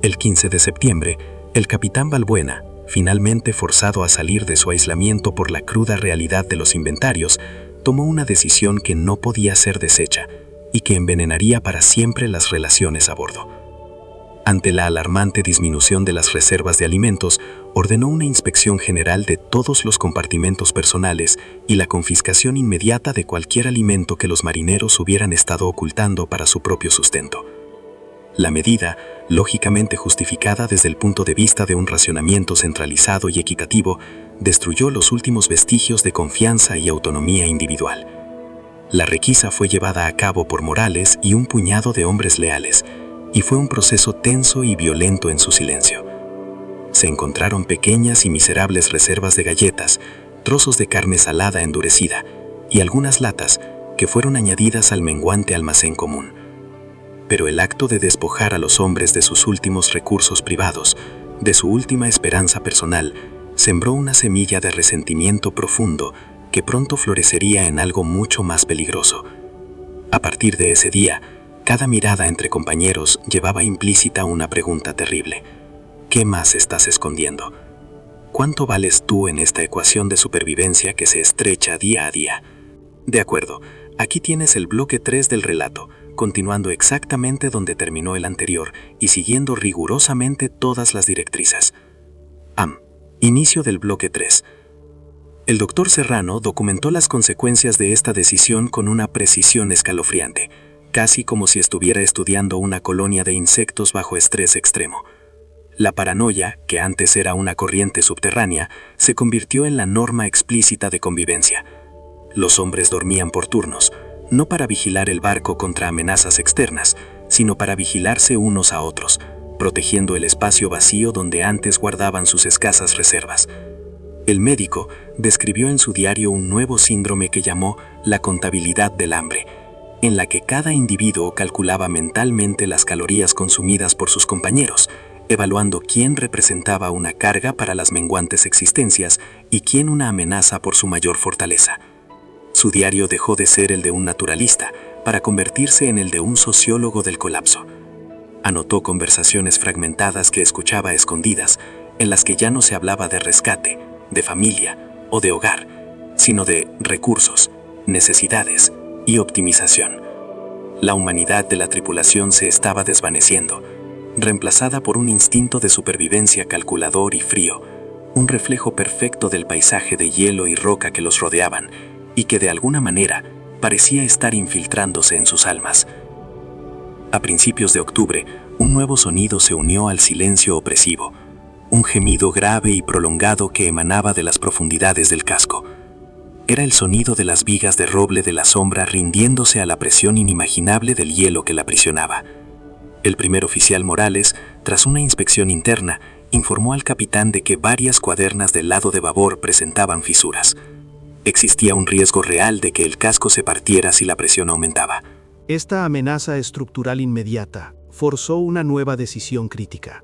El 15 de septiembre, el capitán Balbuena, finalmente forzado a salir de su aislamiento por la cruda realidad de los inventarios, tomó una decisión que no podía ser deshecha y que envenenaría para siempre las relaciones a bordo. Ante la alarmante disminución de las reservas de alimentos, ordenó una inspección general de todos los compartimentos personales y la confiscación inmediata de cualquier alimento que los marineros hubieran estado ocultando para su propio sustento. La medida, lógicamente justificada desde el punto de vista de un racionamiento centralizado y equitativo, destruyó los últimos vestigios de confianza y autonomía individual. La requisa fue llevada a cabo por Morales y un puñado de hombres leales, y fue un proceso tenso y violento en su silencio. Se encontraron pequeñas y miserables reservas de galletas, trozos de carne salada endurecida y algunas latas que fueron añadidas al menguante almacén común. Pero el acto de despojar a los hombres de sus últimos recursos privados, de su última esperanza personal, sembró una semilla de resentimiento profundo que pronto florecería en algo mucho más peligroso. A partir de ese día, cada mirada entre compañeros llevaba implícita una pregunta terrible. ¿Qué más estás escondiendo? ¿Cuánto vales tú en esta ecuación de supervivencia que se estrecha día a día? De acuerdo, aquí tienes el bloque 3 del relato, continuando exactamente donde terminó el anterior y siguiendo rigurosamente todas las directrices. Inicio del bloque 3. El doctor Serrano documentó las consecuencias de esta decisión con una precisión escalofriante, casi como si estuviera estudiando una colonia de insectos bajo estrés extremo. La paranoia, que antes era una corriente subterránea, se convirtió en la norma explícita de convivencia. Los hombres dormían por turnos, no para vigilar el barco contra amenazas externas, sino para vigilarse unos a otros, protegiendo el espacio vacío donde antes guardaban sus escasas reservas. El médico describió en su diario un nuevo síndrome que llamó la contabilidad del hambre, en la que cada individuo calculaba mentalmente las calorías consumidas por sus compañeros, evaluando quién representaba una carga para las menguantes existencias y quién una amenaza por su mayor fortaleza. Su diario dejó de ser el de un naturalista para convertirse en el de un sociólogo del colapso. Anotó conversaciones fragmentadas que escuchaba a escondidas, en las que ya no se hablaba de rescate, de familia o de hogar, sino de recursos, necesidades y optimización. La humanidad de la tripulación se estaba desvaneciendo, reemplazada por un instinto de supervivencia calculador y frío, un reflejo perfecto del paisaje de hielo y roca que los rodeaban, y que de alguna manera parecía estar infiltrándose en sus almas. A principios de octubre, un nuevo sonido se unió al silencio opresivo, un gemido grave y prolongado que emanaba de las profundidades del casco. Era el sonido de las vigas de roble de la sombra rindiéndose a la presión inimaginable del hielo que la aprisionaba. El primer oficial Morales, tras una inspección interna, informó al capitán de que varias cuadernas del lado de babor presentaban fisuras. Existía un riesgo real de que el casco se partiera si la presión aumentaba. Esta amenaza estructural inmediata forzó una nueva decisión crítica.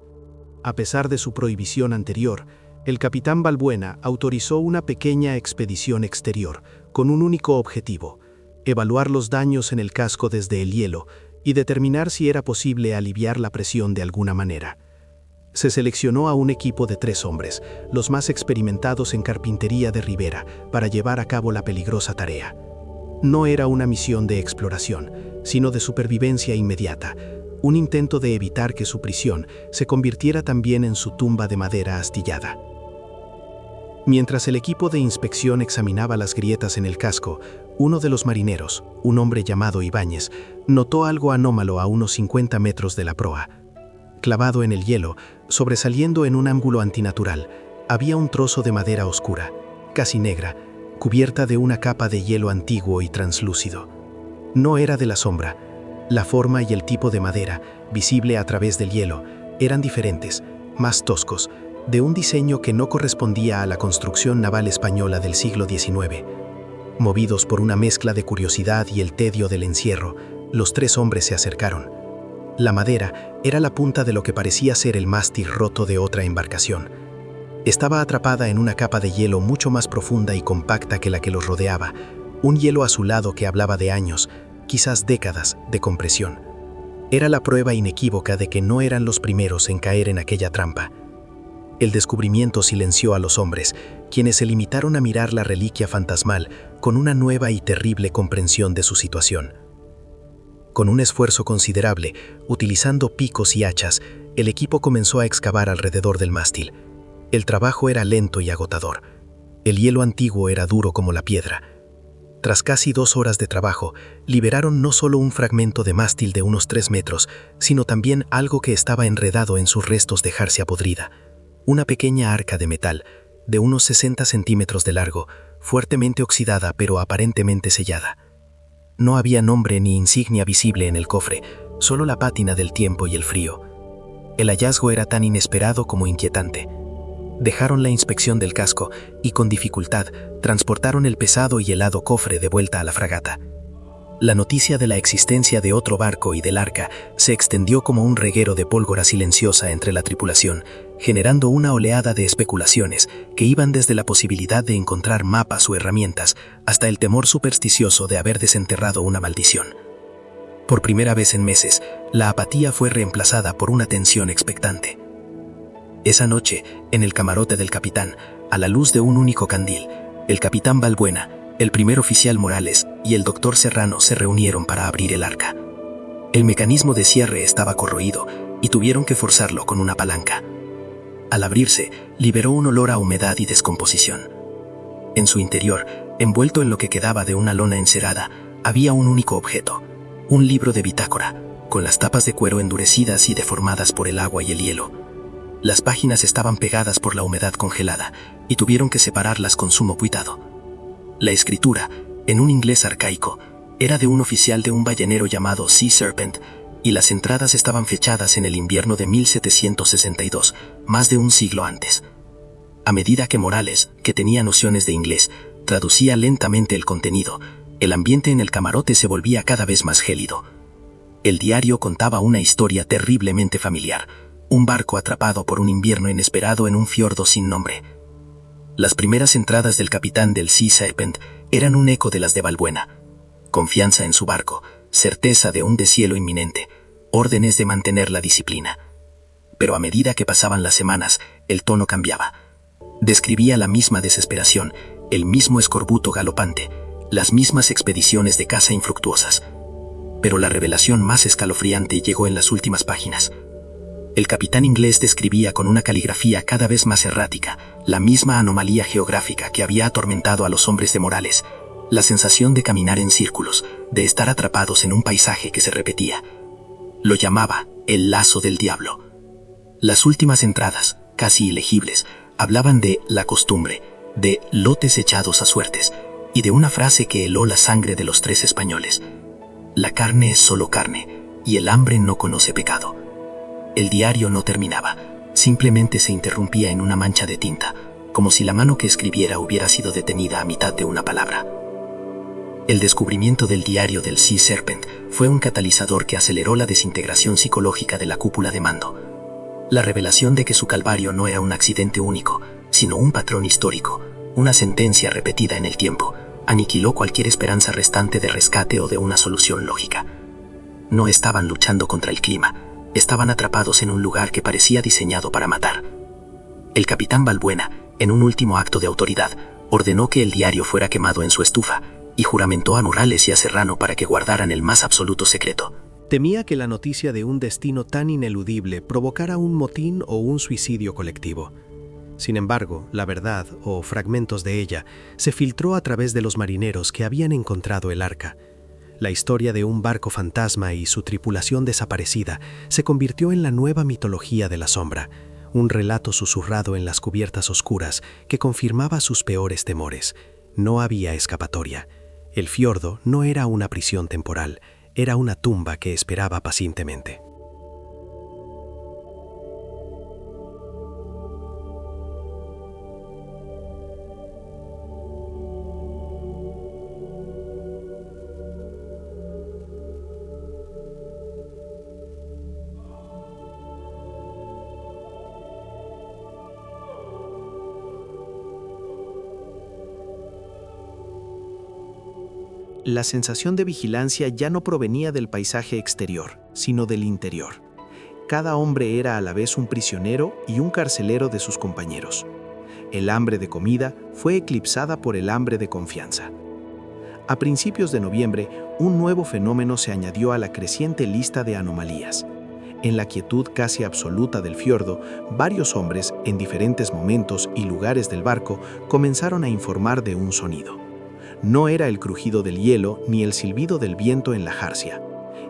A pesar de su prohibición anterior, el capitán Balbuena autorizó una pequeña expedición exterior con un único objetivo: evaluar los daños en el casco desde el hielo y determinar si era posible aliviar la presión de alguna manera. Se seleccionó a un equipo de 3 hombres, los más experimentados en carpintería de Rivera, para llevar a cabo la peligrosa tarea. No era una misión de exploración, sino de supervivencia inmediata, un intento de evitar que su prisión se convirtiera también en su tumba de madera astillada. Mientras el equipo de inspección examinaba las grietas en el casco, uno de los marineros, un hombre llamado Ibáñez, notó algo anómalo a unos 50 metros de la proa. Clavado en el hielo, sobresaliendo en un ángulo antinatural, había un trozo de madera oscura, casi negra, cubierta de una capa de hielo antiguo y translúcido. No era de la sombra. La forma y el tipo de madera, visible a través del hielo, eran diferentes, más toscos, de un diseño que no correspondía a la construcción naval española del siglo XIX. Movidos por una mezcla de curiosidad y el tedio del encierro, los 3 hombres se acercaron. La madera era la punta de lo que parecía ser el mástil roto de otra embarcación. Estaba atrapada en una capa de hielo mucho más profunda y compacta que la que los rodeaba, un hielo azulado que hablaba de años, quizás décadas, de compresión. Era la prueba inequívoca de que no eran los primeros en caer en aquella trampa. El descubrimiento silenció a los hombres, quienes se limitaron a mirar la reliquia fantasmal con una nueva y terrible comprensión de su situación. Con un esfuerzo considerable, utilizando picos y hachas, el equipo comenzó a excavar alrededor del mástil. El trabajo era lento y agotador. El hielo antiguo era duro como la piedra. Tras casi 2 horas de trabajo, liberaron no solo un fragmento de mástil de unos 3 metros, sino también algo que estaba enredado en sus restos de jarcia podrida. Una pequeña arca de metal, de unos 60 centímetros de largo, fuertemente oxidada pero aparentemente sellada. No había nombre ni insignia visible en el cofre, solo la pátina del tiempo y el frío. El hallazgo era tan inesperado como inquietante. Dejaron la inspección del casco y, con dificultad, transportaron el pesado y helado cofre de vuelta a la fragata. La noticia de la existencia de otro barco y del arca se extendió como un reguero de pólvora silenciosa entre la tripulación, generando una oleada de especulaciones que iban desde la posibilidad de encontrar mapas o herramientas hasta el temor supersticioso de haber desenterrado una maldición. Por primera vez en meses, la apatía fue reemplazada por una tensión expectante. Esa noche, en el camarote del capitán, a la luz de un único candil, el capitán Balbuena, el primer oficial Morales y el doctor Serrano se reunieron para abrir el arca. El mecanismo de cierre estaba corroído y tuvieron que forzarlo con una palanca. Al abrirse, liberó un olor a humedad y descomposición. En su interior, envuelto en lo que quedaba de una lona encerada, había un único objeto, un libro de bitácora, con las tapas de cuero endurecidas y deformadas por el agua y el hielo. Las páginas estaban pegadas por la humedad congelada y tuvieron que separarlas con sumo cuidado. La escritura, en un inglés arcaico, era de un oficial de un ballenero llamado Sea Serpent, y las entradas estaban fechadas en el invierno de 1762, más de un siglo antes. A medida que Morales, que tenía nociones de inglés, traducía lentamente el contenido, el ambiente en el camarote se volvía cada vez más gélido. El diario contaba una historia terriblemente familiar, un barco atrapado por un invierno inesperado en un fiordo sin nombre. Las primeras entradas del capitán del Sea Serpent eran un eco de las de Balbuena. Confianza en su barco, certeza de un deshielo inminente, órdenes de mantener la disciplina. Pero a medida que pasaban las semanas, el tono cambiaba. Describía la misma desesperación, el mismo escorbuto galopante, las mismas expediciones de caza infructuosas. Pero la revelación más escalofriante llegó en las últimas páginas. El capitán inglés describía con una caligrafía cada vez más errática la misma anomalía geográfica que había atormentado a los hombres de Morales, la sensación de caminar en círculos, de estar atrapados en un paisaje que se repetía. Lo llamaba el lazo del diablo. Las últimas entradas, casi ilegibles, hablaban de la costumbre, de lotes echados a suertes, y de una frase que heló la sangre de los 3 españoles. La carne es solo carne, y el hambre no conoce pecado. El diario no terminaba, simplemente se interrumpía en una mancha de tinta, como si la mano que escribiera hubiera sido detenida a mitad de una palabra. El descubrimiento del diario del Sea Serpent fue un catalizador que aceleró la desintegración psicológica de la cúpula de mando. La revelación de que su calvario no era un accidente único, sino un patrón histórico, una sentencia repetida en el tiempo, aniquiló cualquier esperanza restante de rescate o de una solución lógica. No estaban luchando contra el clima, estaban atrapados en un lugar que parecía diseñado para matar. El capitán Balbuena, en un último acto de autoridad, ordenó que el diario fuera quemado en su estufa y juramentó a Morales y a Serrano para que guardaran el más absoluto secreto. Temía que la noticia de un destino tan ineludible provocara un motín o un suicidio colectivo. Sin embargo, la verdad, o fragmentos de ella, se filtró a través de los marineros que habían encontrado el arca. La historia de un barco fantasma y su tripulación desaparecida se convirtió en la nueva mitología de la sombra, un relato susurrado en las cubiertas oscuras que confirmaba sus peores temores. No había escapatoria. El fiordo no era una prisión temporal, era una tumba que esperaba pacientemente. La sensación de vigilancia ya no provenía del paisaje exterior, sino del interior. Cada hombre era a la vez un prisionero y un carcelero de sus compañeros. El hambre de comida fue eclipsada por el hambre de confianza. A principios de noviembre, un nuevo fenómeno se añadió a la creciente lista de anomalías. En la quietud casi absoluta del fiordo, varios hombres, en diferentes momentos y lugares del barco, comenzaron a informar de un sonido. No era el crujido del hielo ni el silbido del viento en la jarcia.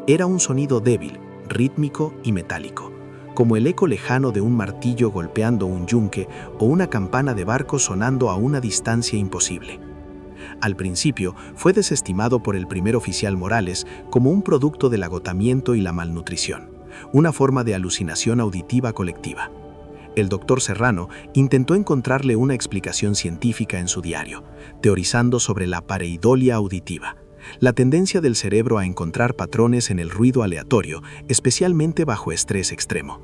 Era un sonido débil, rítmico y metálico, como el eco lejano de un martillo golpeando un yunque o una campana de barco sonando a una distancia imposible. Al principio fue desestimado por el primer oficial Morales como un producto del agotamiento y la malnutrición, una forma de alucinación auditiva colectiva. El doctor Serrano intentó encontrarle una explicación científica en su diario, teorizando sobre la pareidolia auditiva, la tendencia del cerebro a encontrar patrones en el ruido aleatorio, especialmente bajo estrés extremo.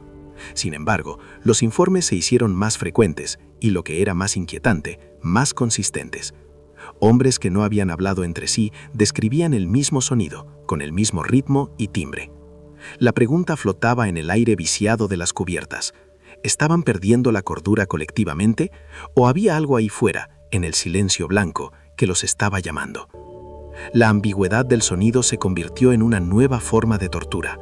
Sin embargo, los informes se hicieron más frecuentes y, lo que era más inquietante, más consistentes. Hombres que no habían hablado entre sí describían el mismo sonido, con el mismo ritmo y timbre. La pregunta flotaba en el aire viciado de las cubiertas. ¿Estaban perdiendo la cordura colectivamente o había algo ahí fuera, en el silencio blanco, que los estaba llamando? La ambigüedad del sonido se convirtió en una nueva forma de tortura.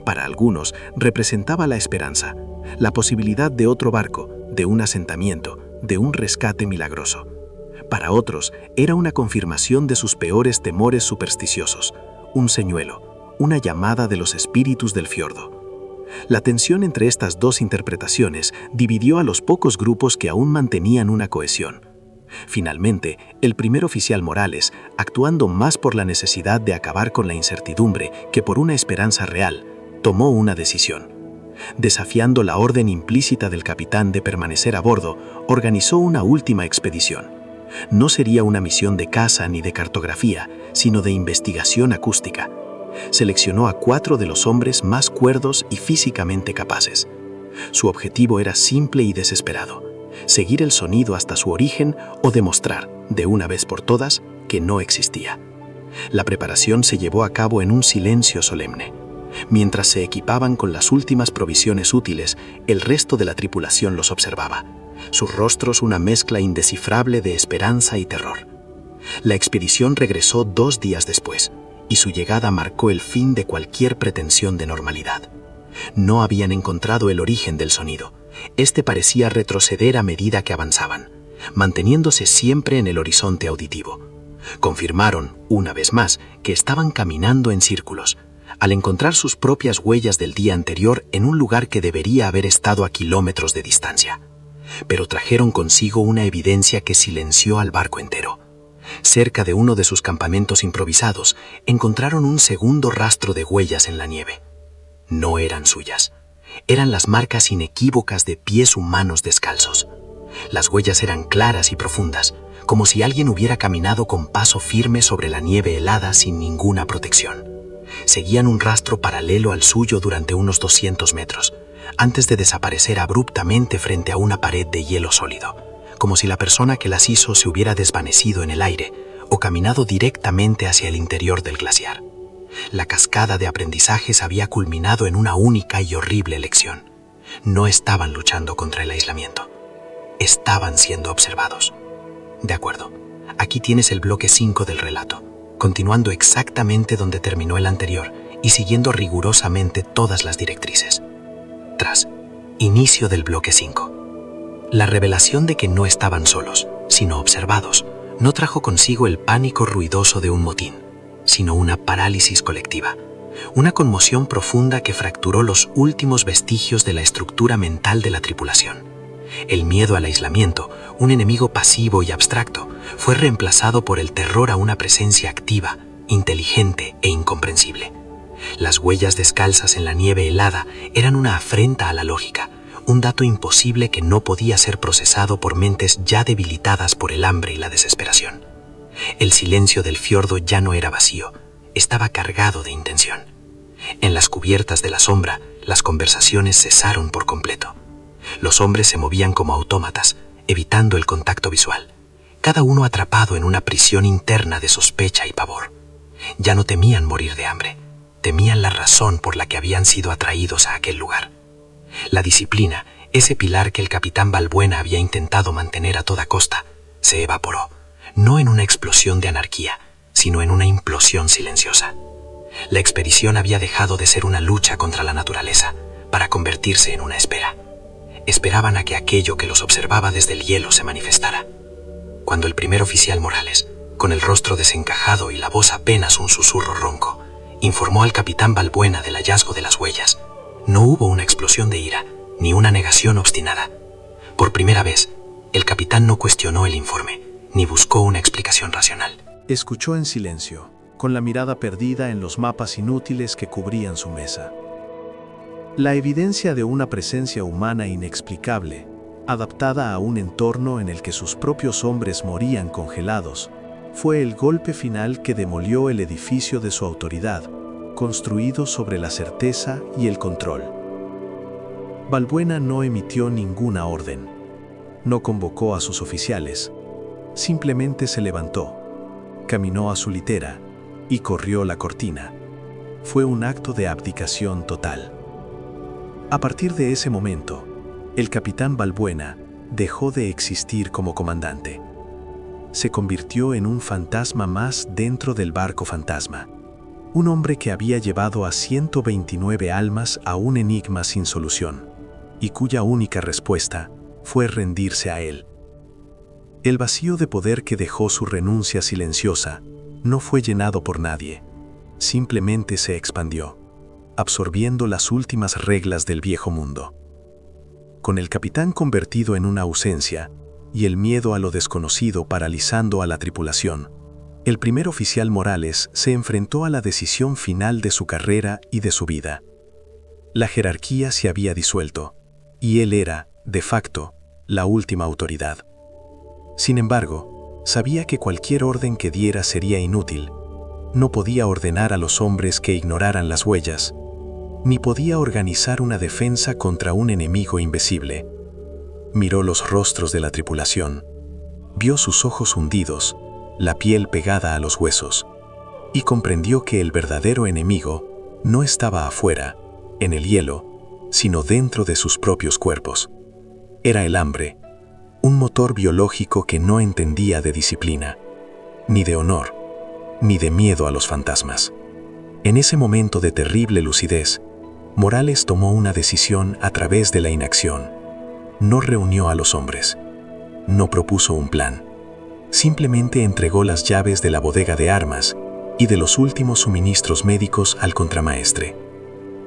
Para algunos representaba la esperanza, la posibilidad de otro barco, de un asentamiento, de un rescate milagroso. Para otros era una confirmación de sus peores temores supersticiosos, un señuelo, una llamada de los espíritus del fiordo. La tensión entre estas dos interpretaciones dividió a los pocos grupos que aún mantenían una cohesión. Finalmente, el primer oficial Morales, actuando más por la necesidad de acabar con la incertidumbre que por una esperanza real, tomó una decisión. Desafiando la orden implícita del capitán de permanecer a bordo, organizó una última expedición. No sería una misión de caza ni de cartografía, sino de investigación acústica. Seleccionó a 4 de los hombres más cuerdos y físicamente capaces. Su objetivo era simple y desesperado: seguir el sonido hasta su origen o demostrar, de una vez por todas, que no existía. La preparación se llevó a cabo en un silencio solemne. Mientras se equipaban con las últimas provisiones útiles, el resto de la tripulación los observaba, sus rostros una mezcla indescifrable de esperanza y terror. La expedición regresó 2 días después, y su llegada marcó el fin de cualquier pretensión de normalidad. No habían encontrado el origen del sonido. Este parecía retroceder a medida que avanzaban, manteniéndose siempre en el horizonte auditivo. Confirmaron, una vez más, que estaban caminando en círculos, al encontrar sus propias huellas del día anterior en un lugar que debería haber estado a kilómetros de distancia. Pero trajeron consigo una evidencia que silenció al barco entero. Cerca de uno de sus campamentos improvisados, encontraron un segundo rastro de huellas en la nieve. No eran suyas. Eran las marcas inequívocas de pies humanos descalzos. Las huellas eran claras y profundas, como si alguien hubiera caminado con paso firme sobre la nieve helada sin ninguna protección. Seguían un rastro paralelo al suyo durante unos 200 metros, antes de desaparecer abruptamente frente a una pared de hielo sólido, como si la persona que las hizo se hubiera desvanecido en el aire o caminado directamente hacia el interior del glaciar. La cascada de aprendizajes había culminado en una única y horrible lección. No estaban luchando contra el aislamiento. Estaban siendo observados. De acuerdo, aquí tienes el bloque 5 del relato, continuando exactamente donde terminó el anterior y siguiendo rigurosamente todas las directrices. Tras inicio del bloque 5. La revelación de que no estaban solos, sino observados, no trajo consigo el pánico ruidoso de un motín, sino una parálisis colectiva, una conmoción profunda que fracturó los últimos vestigios de la estructura mental de la tripulación. El miedo al aislamiento, un enemigo pasivo y abstracto, fue reemplazado por el terror a una presencia activa, inteligente e incomprensible. Las huellas descalzas en la nieve helada eran una afrenta a la lógica, un dato imposible que no podía ser procesado por mentes ya debilitadas por el hambre y la desesperación. El silencio del fiordo ya no era vacío, estaba cargado de intención. En las cubiertas de la sombra, las conversaciones cesaron por completo. Los hombres se movían como autómatas, evitando el contacto visual, cada uno atrapado en una prisión interna de sospecha y pavor. Ya no temían morir de hambre, temían la razón por la que habían sido atraídos a aquel lugar. La disciplina, ese pilar que el capitán Balbuena había intentado mantener a toda costa, se evaporó, no en una explosión de anarquía, sino en una implosión silenciosa. La expedición había dejado de ser una lucha contra la naturaleza para convertirse en una espera. Esperaban a que aquello que los observaba desde el hielo se manifestara. Cuando el primer oficial Morales, con el rostro desencajado y la voz apenas un susurro ronco, informó al capitán Balbuena del hallazgo de las huellas. No hubo una explosión de ira, ni una negación obstinada. Por primera vez, el capitán no cuestionó el informe, ni buscó una explicación racional. Escuchó en silencio, con la mirada perdida en los mapas inútiles que cubrían su mesa. La evidencia de una presencia humana inexplicable, adaptada a un entorno en el que sus propios hombres morían congelados, fue el golpe final que demolió el edificio de su autoridad, construido sobre la certeza y el control. Balbuena no emitió ninguna orden, no convocó a sus oficiales, simplemente se levantó, caminó a su litera y corrió la cortina. Fue un acto de abdicación total. A partir de ese momento, el capitán Balbuena dejó de existir como comandante. Se convirtió en un fantasma más dentro del barco fantasma. Un hombre que había llevado a 129 almas a un enigma sin solución, y cuya única respuesta fue rendirse a él. El vacío de poder que dejó su renuncia silenciosa no fue llenado por nadie, simplemente se expandió, absorbiendo las últimas reglas del viejo mundo. Con el capitán convertido en una ausencia y el miedo a lo desconocido paralizando a la tripulación, el primer oficial Morales se enfrentó a la decisión final de su carrera y de su vida. La jerarquía se había disuelto, y él era, de facto, la última autoridad. Sin embargo, sabía que cualquier orden que diera sería inútil. No podía ordenar a los hombres que ignoraran las huellas, ni podía organizar una defensa contra un enemigo invisible. Miró los rostros de la tripulación, vio sus ojos hundidos, la piel pegada a los huesos, y comprendió que el verdadero enemigo no estaba afuera, en el hielo, sino dentro de sus propios cuerpos. Era el hambre, un motor biológico que no entendía de disciplina, ni de honor, ni de miedo a los fantasmas. En ese momento de terrible lucidez, Morales tomó una decisión a través de la inacción. No reunió a los hombres, no propuso un plan. Simplemente entregó las llaves de la bodega de armas y de los últimos suministros médicos al contramaestre,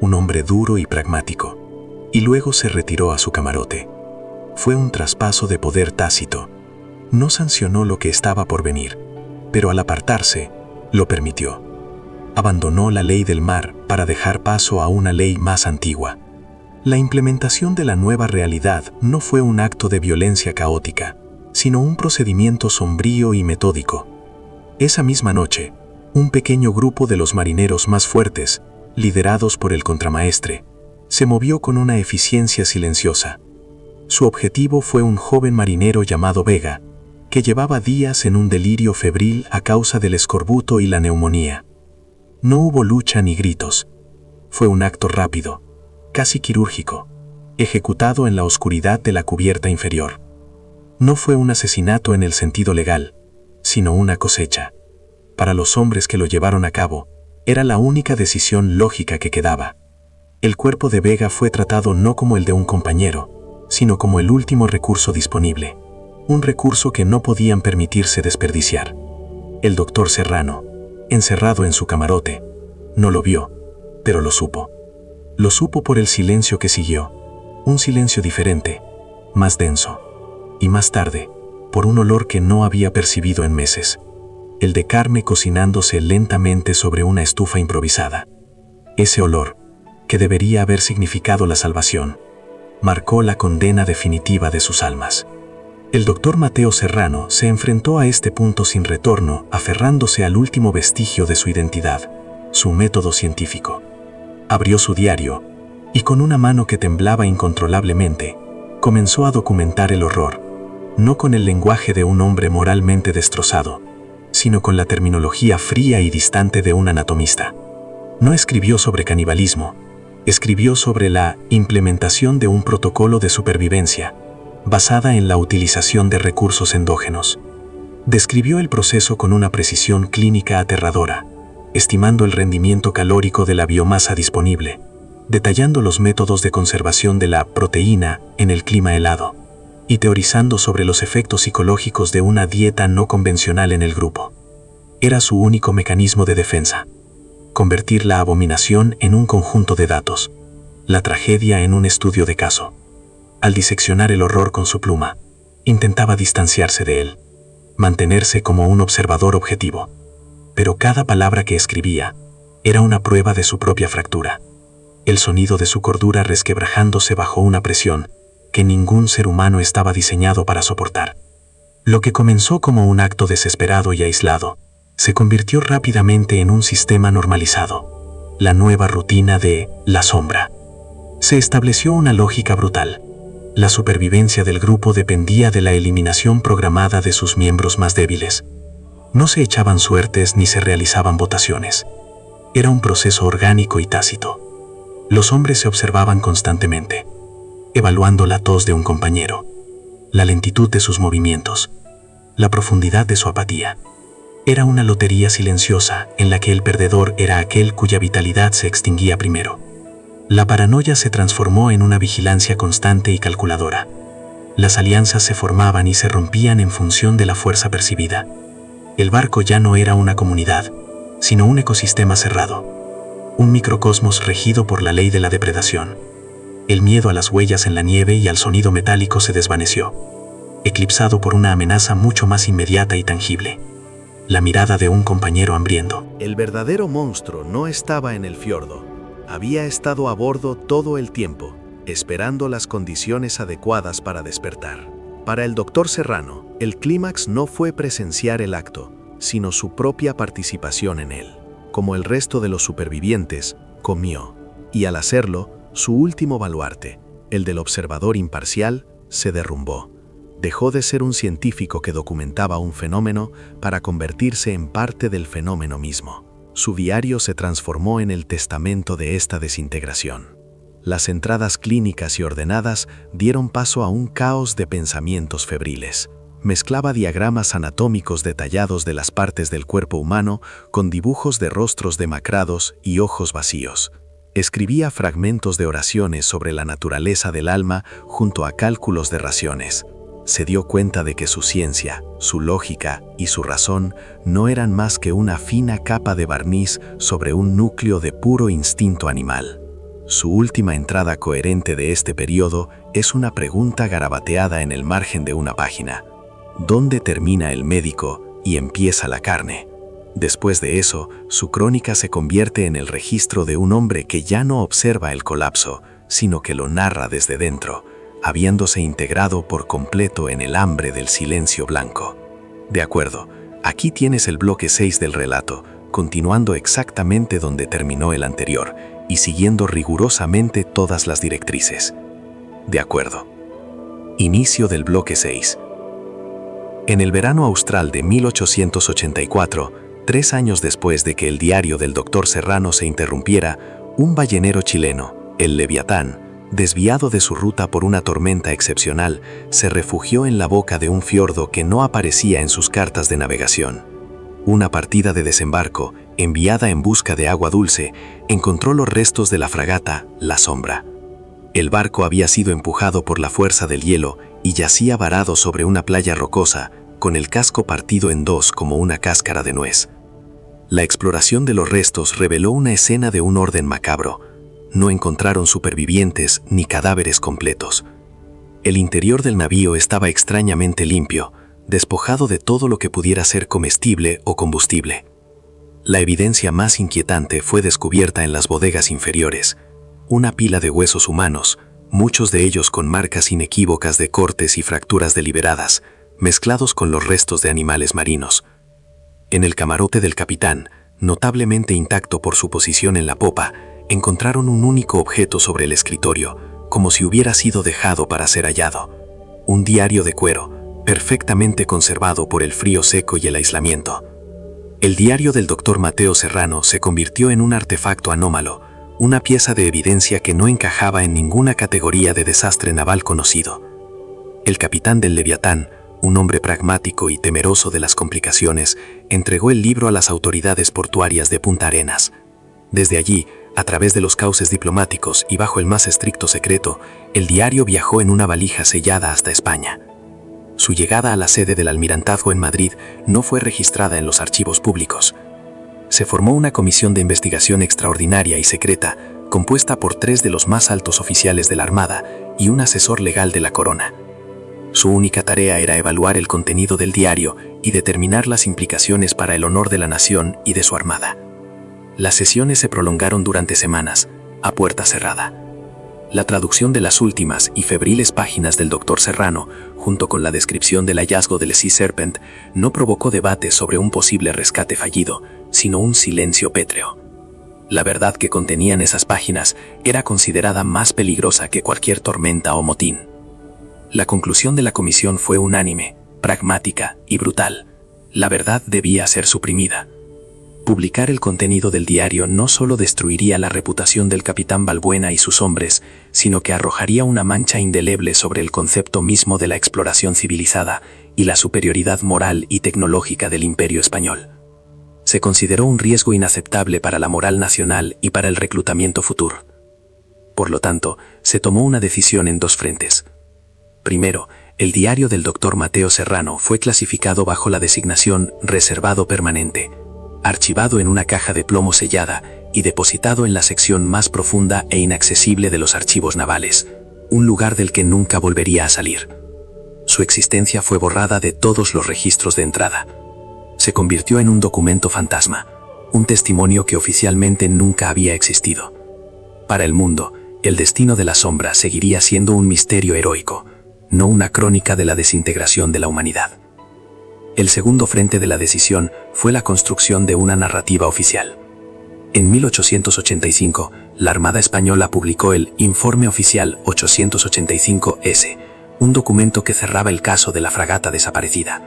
un hombre duro y pragmático, y luego se retiró a su camarote. Fue un traspaso de poder tácito. No sancionó lo que estaba por venir, pero al apartarse, lo permitió. Abandonó la ley del mar para dejar paso a una ley más antigua. La implementación de la nueva realidad no fue un acto de violencia caótica, sino un procedimiento sombrío y metódico. Esa misma noche, un pequeño grupo de los marineros más fuertes, liderados por el contramaestre, se movió con una eficiencia silenciosa. Su objetivo fue un joven marinero llamado Vega, que llevaba días en un delirio febril a causa del escorbuto y la neumonía. No hubo lucha ni gritos. Fue un acto rápido, casi quirúrgico, ejecutado en la oscuridad de la cubierta inferior. No fue un asesinato en el sentido legal, sino una cosecha. Para los hombres que lo llevaron a cabo, era la única decisión lógica que quedaba. El cuerpo de Vega fue tratado no como el de un compañero, sino como el último recurso disponible, un recurso que no podían permitirse desperdiciar. El doctor Serrano, encerrado en su camarote, no lo vio, pero lo supo. Lo supo por el silencio que siguió, un silencio diferente, más denso. Y más tarde, por un olor que no había percibido en meses, el de carne cocinándose lentamente sobre una estufa improvisada. Ese olor, que debería haber significado la salvación, marcó la condena definitiva de sus almas. El doctor Mateo Serrano se enfrentó a este punto sin retorno, aferrándose al último vestigio de su identidad, su método científico. Abrió su diario, y con una mano que temblaba incontrolablemente, comenzó a documentar el horror, no con el lenguaje de un hombre moralmente destrozado, sino con la terminología fría y distante de un anatomista. No escribió sobre canibalismo, escribió sobre la implementación de un protocolo de supervivencia, basada en la utilización de recursos endógenos. Describió el proceso con una precisión clínica aterradora, estimando el rendimiento calórico de la biomasa disponible, detallando los métodos de conservación de la proteína en el clima helado. y teorizando sobre los efectos psicológicos de una dieta no convencional en el grupo. Era su único mecanismo de defensa: convertir la abominación en un conjunto de datos, la tragedia en un estudio de caso. Al diseccionar el horror con su pluma, intentaba distanciarse de él, mantenerse como un observador objetivo. Pero cada palabra que escribía era una prueba de su propia fractura, el sonido de su cordura resquebrajándose bajo una presión que ningún ser humano estaba diseñado para soportar. Lo que comenzó como un acto desesperado y aislado, se convirtió rápidamente en un sistema normalizado, la nueva rutina de la sombra. Se estableció una lógica brutal. La supervivencia del grupo dependía de la eliminación programada de sus miembros más débiles. No se echaban suertes ni se realizaban votaciones. Era un proceso orgánico y tácito. Los hombres se observaban constantemente, evaluando la tos de un compañero, la lentitud de sus movimientos, la profundidad de su apatía. Era una lotería silenciosa en la que el perdedor era aquel cuya vitalidad se extinguía primero. La paranoia se transformó en una vigilancia constante y calculadora. Las alianzas se formaban y se rompían en función de la fuerza percibida. El barco ya no era una comunidad, sino un ecosistema cerrado, un microcosmos regido por la ley de la depredación. El miedo a las huellas en la nieve y al sonido metálico se desvaneció, eclipsado por una amenaza mucho más inmediata y tangible: la mirada de un compañero hambriento. El verdadero monstruo no estaba en el fiordo. Había estado a bordo todo el tiempo, esperando las condiciones adecuadas para despertar. Para el Dr. Serrano, el clímax no fue presenciar el acto, sino su propia participación en él. Como el resto de los supervivientes, comió, y al hacerlo, su último baluarte, el del observador imparcial, se derrumbó. Dejó de ser un científico que documentaba un fenómeno para convertirse en parte del fenómeno mismo. Su diario se transformó en el testamento de esta desintegración. Las entradas clínicas y ordenadas dieron paso a un caos de pensamientos febriles. Mezclaba diagramas anatómicos detallados de las partes del cuerpo humano con dibujos de rostros demacrados y ojos vacíos. Escribía fragmentos de oraciones sobre la naturaleza del alma junto a cálculos de raciones. Se dio cuenta de que su ciencia, su lógica y su razón no eran más que una fina capa de barniz sobre un núcleo de puro instinto animal. Su última entrada coherente de este periodo es una pregunta garabateada en el margen de una página: ¿dónde termina el médico y empieza la carne? Después de eso, su crónica se convierte en el registro de un hombre que ya no observa el colapso, sino que lo narra desde dentro, habiéndose integrado por completo en el hambre del silencio blanco. De acuerdo, aquí tienes el bloque 6 del relato, continuando exactamente donde terminó el anterior y siguiendo rigurosamente todas las directrices. De acuerdo. Inicio del bloque 6. En el verano austral de 1884, 3 años después de que el diario del Dr. Serrano se interrumpiera, un ballenero chileno, el Leviatán, desviado de su ruta por una tormenta excepcional, se refugió en la boca de un fiordo que no aparecía en sus cartas de navegación. Una partida de desembarco, enviada en busca de agua dulce, encontró los restos de la fragata La Sombra. El barco había sido empujado por la fuerza del hielo y yacía varado sobre una playa rocosa, con el casco partido en dos como una cáscara de nuez. La exploración de los restos reveló una escena de un orden macabro. No encontraron supervivientes ni cadáveres completos. El interior del navío estaba extrañamente limpio, despojado de todo lo que pudiera ser comestible o combustible. La evidencia más inquietante fue descubierta en las bodegas inferiores: una pila de huesos humanos, muchos de ellos con marcas inequívocas de cortes y fracturas deliberadas, mezclados con los restos de animales marinos. En el camarote del capitán, notablemente intacto por su posición en la popa, encontraron un único objeto sobre el escritorio, como si hubiera sido dejado para ser hallado: un diario de cuero, perfectamente conservado por el frío seco y el aislamiento. El diario del Dr. Mateo Serrano se convirtió en un artefacto anómalo, una pieza de evidencia que no encajaba en ninguna categoría de desastre naval conocido. El capitán del Leviatán, un hombre pragmático y temeroso de las complicaciones, entregó el libro a las autoridades portuarias de Punta Arenas. Desde allí, A través de los cauces diplomáticos y bajo el más estricto secreto, el diario viajó en una valija sellada hasta España. Su llegada a la sede del almirantazgo en Madrid no fue registrada en los archivos públicos. Se formó una comisión de investigación extraordinaria y secreta, compuesta por 3 de los más altos oficiales de la Armada y un asesor legal de la Corona. Su única tarea era evaluar el contenido del diario y determinar las implicaciones para el honor de la nación y de su armada. Las sesiones se prolongaron durante semanas, a puerta cerrada. La traducción de las últimas y febriles páginas del Dr. Serrano, junto con la descripción del hallazgo del Sea Serpent, no provocó debates sobre un posible rescate fallido, sino un silencio pétreo. La verdad que contenían esas páginas era considerada más peligrosa que cualquier tormenta o motín. La conclusión de la comisión fue unánime, pragmática y brutal. La verdad debía ser suprimida. Publicar el contenido del diario no solo destruiría la reputación del capitán Balbuena y sus hombres, sino que arrojaría una mancha indeleble sobre el concepto mismo de la exploración civilizada y la superioridad moral y tecnológica del Imperio español. Se consideró un riesgo inaceptable para la moral nacional y para el reclutamiento futuro. Por lo tanto, se tomó una decisión en 2 frentes. Primero, el diario del Dr. Mateo Serrano fue clasificado bajo la designación reservado permanente, archivado en una caja de plomo sellada y depositado en la sección más profunda e inaccesible de los archivos navales, un lugar del que nunca volvería a salir. Su existencia fue borrada de todos los registros de entrada. Se convirtió en un documento fantasma, un testimonio que oficialmente nunca había existido. Para el mundo, el destino de la sombra seguiría siendo un misterio heroico, no una crónica de la desintegración de la humanidad. El segundo frente de la decisión fue la construcción de una narrativa oficial. En 1885, la Armada Española publicó el Informe Oficial 885-S, un documento que cerraba el caso de la fragata desaparecida.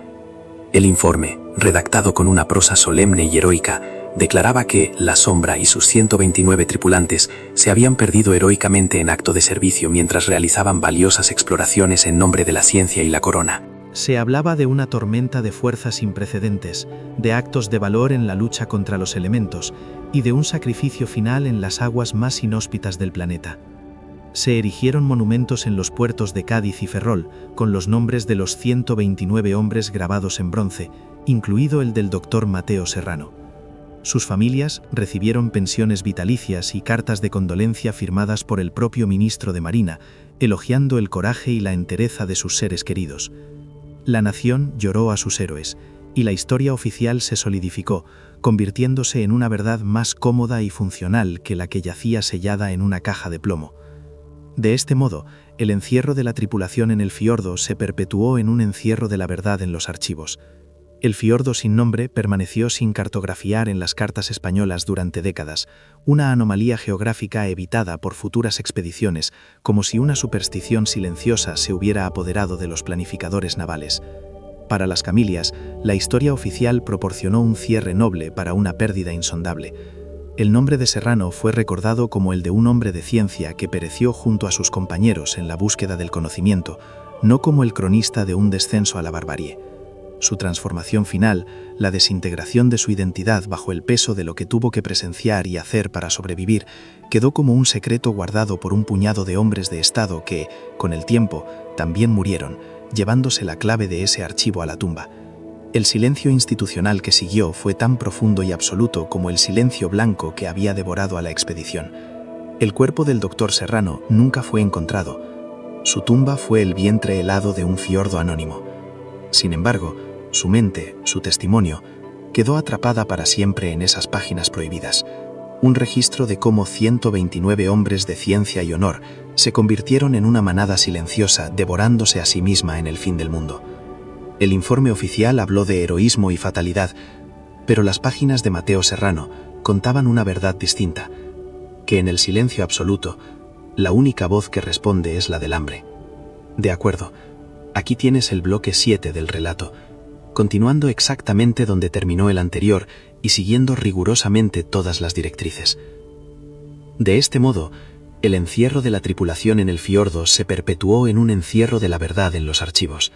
El informe, redactado con una prosa solemne y heroica, declaraba que la Sombra y sus 129 tripulantes se habían perdido heroicamente en acto de servicio mientras realizaban valiosas exploraciones en nombre de la ciencia y la corona. Se hablaba de una tormenta de fuerza sin precedentes, de actos de valor en la lucha contra los elementos y de un sacrificio final en las aguas más inhóspitas del planeta. Se erigieron monumentos en los puertos de Cádiz y Ferrol, con los nombres de los 129 hombres grabados en bronce, incluido el del Dr. Mateo Serrano. Sus familias recibieron pensiones vitalicias y cartas de condolencia firmadas por el propio ministro de Marina, elogiando el coraje y la entereza de sus seres queridos. La nación lloró a sus héroes, y la historia oficial se solidificó, convirtiéndose en una verdad más cómoda y funcional que la que yacía sellada en una caja de plomo. De este modo, el encierro de la tripulación en el fiordo se perpetuó en un encierro de la verdad en los archivos. El fiordo sin nombre permaneció sin cartografiar en las cartas españolas durante décadas, una anomalía geográfica evitada por futuras expediciones, como si una superstición silenciosa se hubiera apoderado de los planificadores navales. Para las familias, la historia oficial proporcionó un cierre noble para una pérdida insondable. El nombre de Serrano fue recordado como el de un hombre de ciencia que pereció junto a sus compañeros en la búsqueda del conocimiento, no como el cronista de un descenso a la barbarie. Su transformación final, la desintegración de su identidad bajo el peso de lo que tuvo que presenciar y hacer para sobrevivir, quedó como un secreto guardado por un puñado de hombres de Estado que, con el tiempo, también murieron, llevándose la clave de ese archivo a la tumba. El silencio institucional que siguió fue tan profundo y absoluto como el silencio blanco que había devorado a la expedición. El cuerpo del Dr. Serrano nunca fue encontrado. Su tumba fue el vientre helado de un fiordo anónimo. Sin embargo, su mente, su testimonio, quedó atrapada para siempre en esas páginas prohibidas. Un registro de cómo 129 hombres de ciencia y honor se convirtieron en una manada silenciosa devorándose a sí misma en el fin del mundo. El informe oficial habló de heroísmo y fatalidad, pero las páginas de Mateo Serrano contaban una verdad distinta, que en el silencio absoluto, la única voz que responde es la del hambre. De acuerdo, aquí tienes el bloque 7 del relato, continuando exactamente donde terminó el anterior y siguiendo rigurosamente todas las directrices. De este modo, el encierro de la tripulación en el fiordo se perpetuó en un encierro de la verdad en los archivos.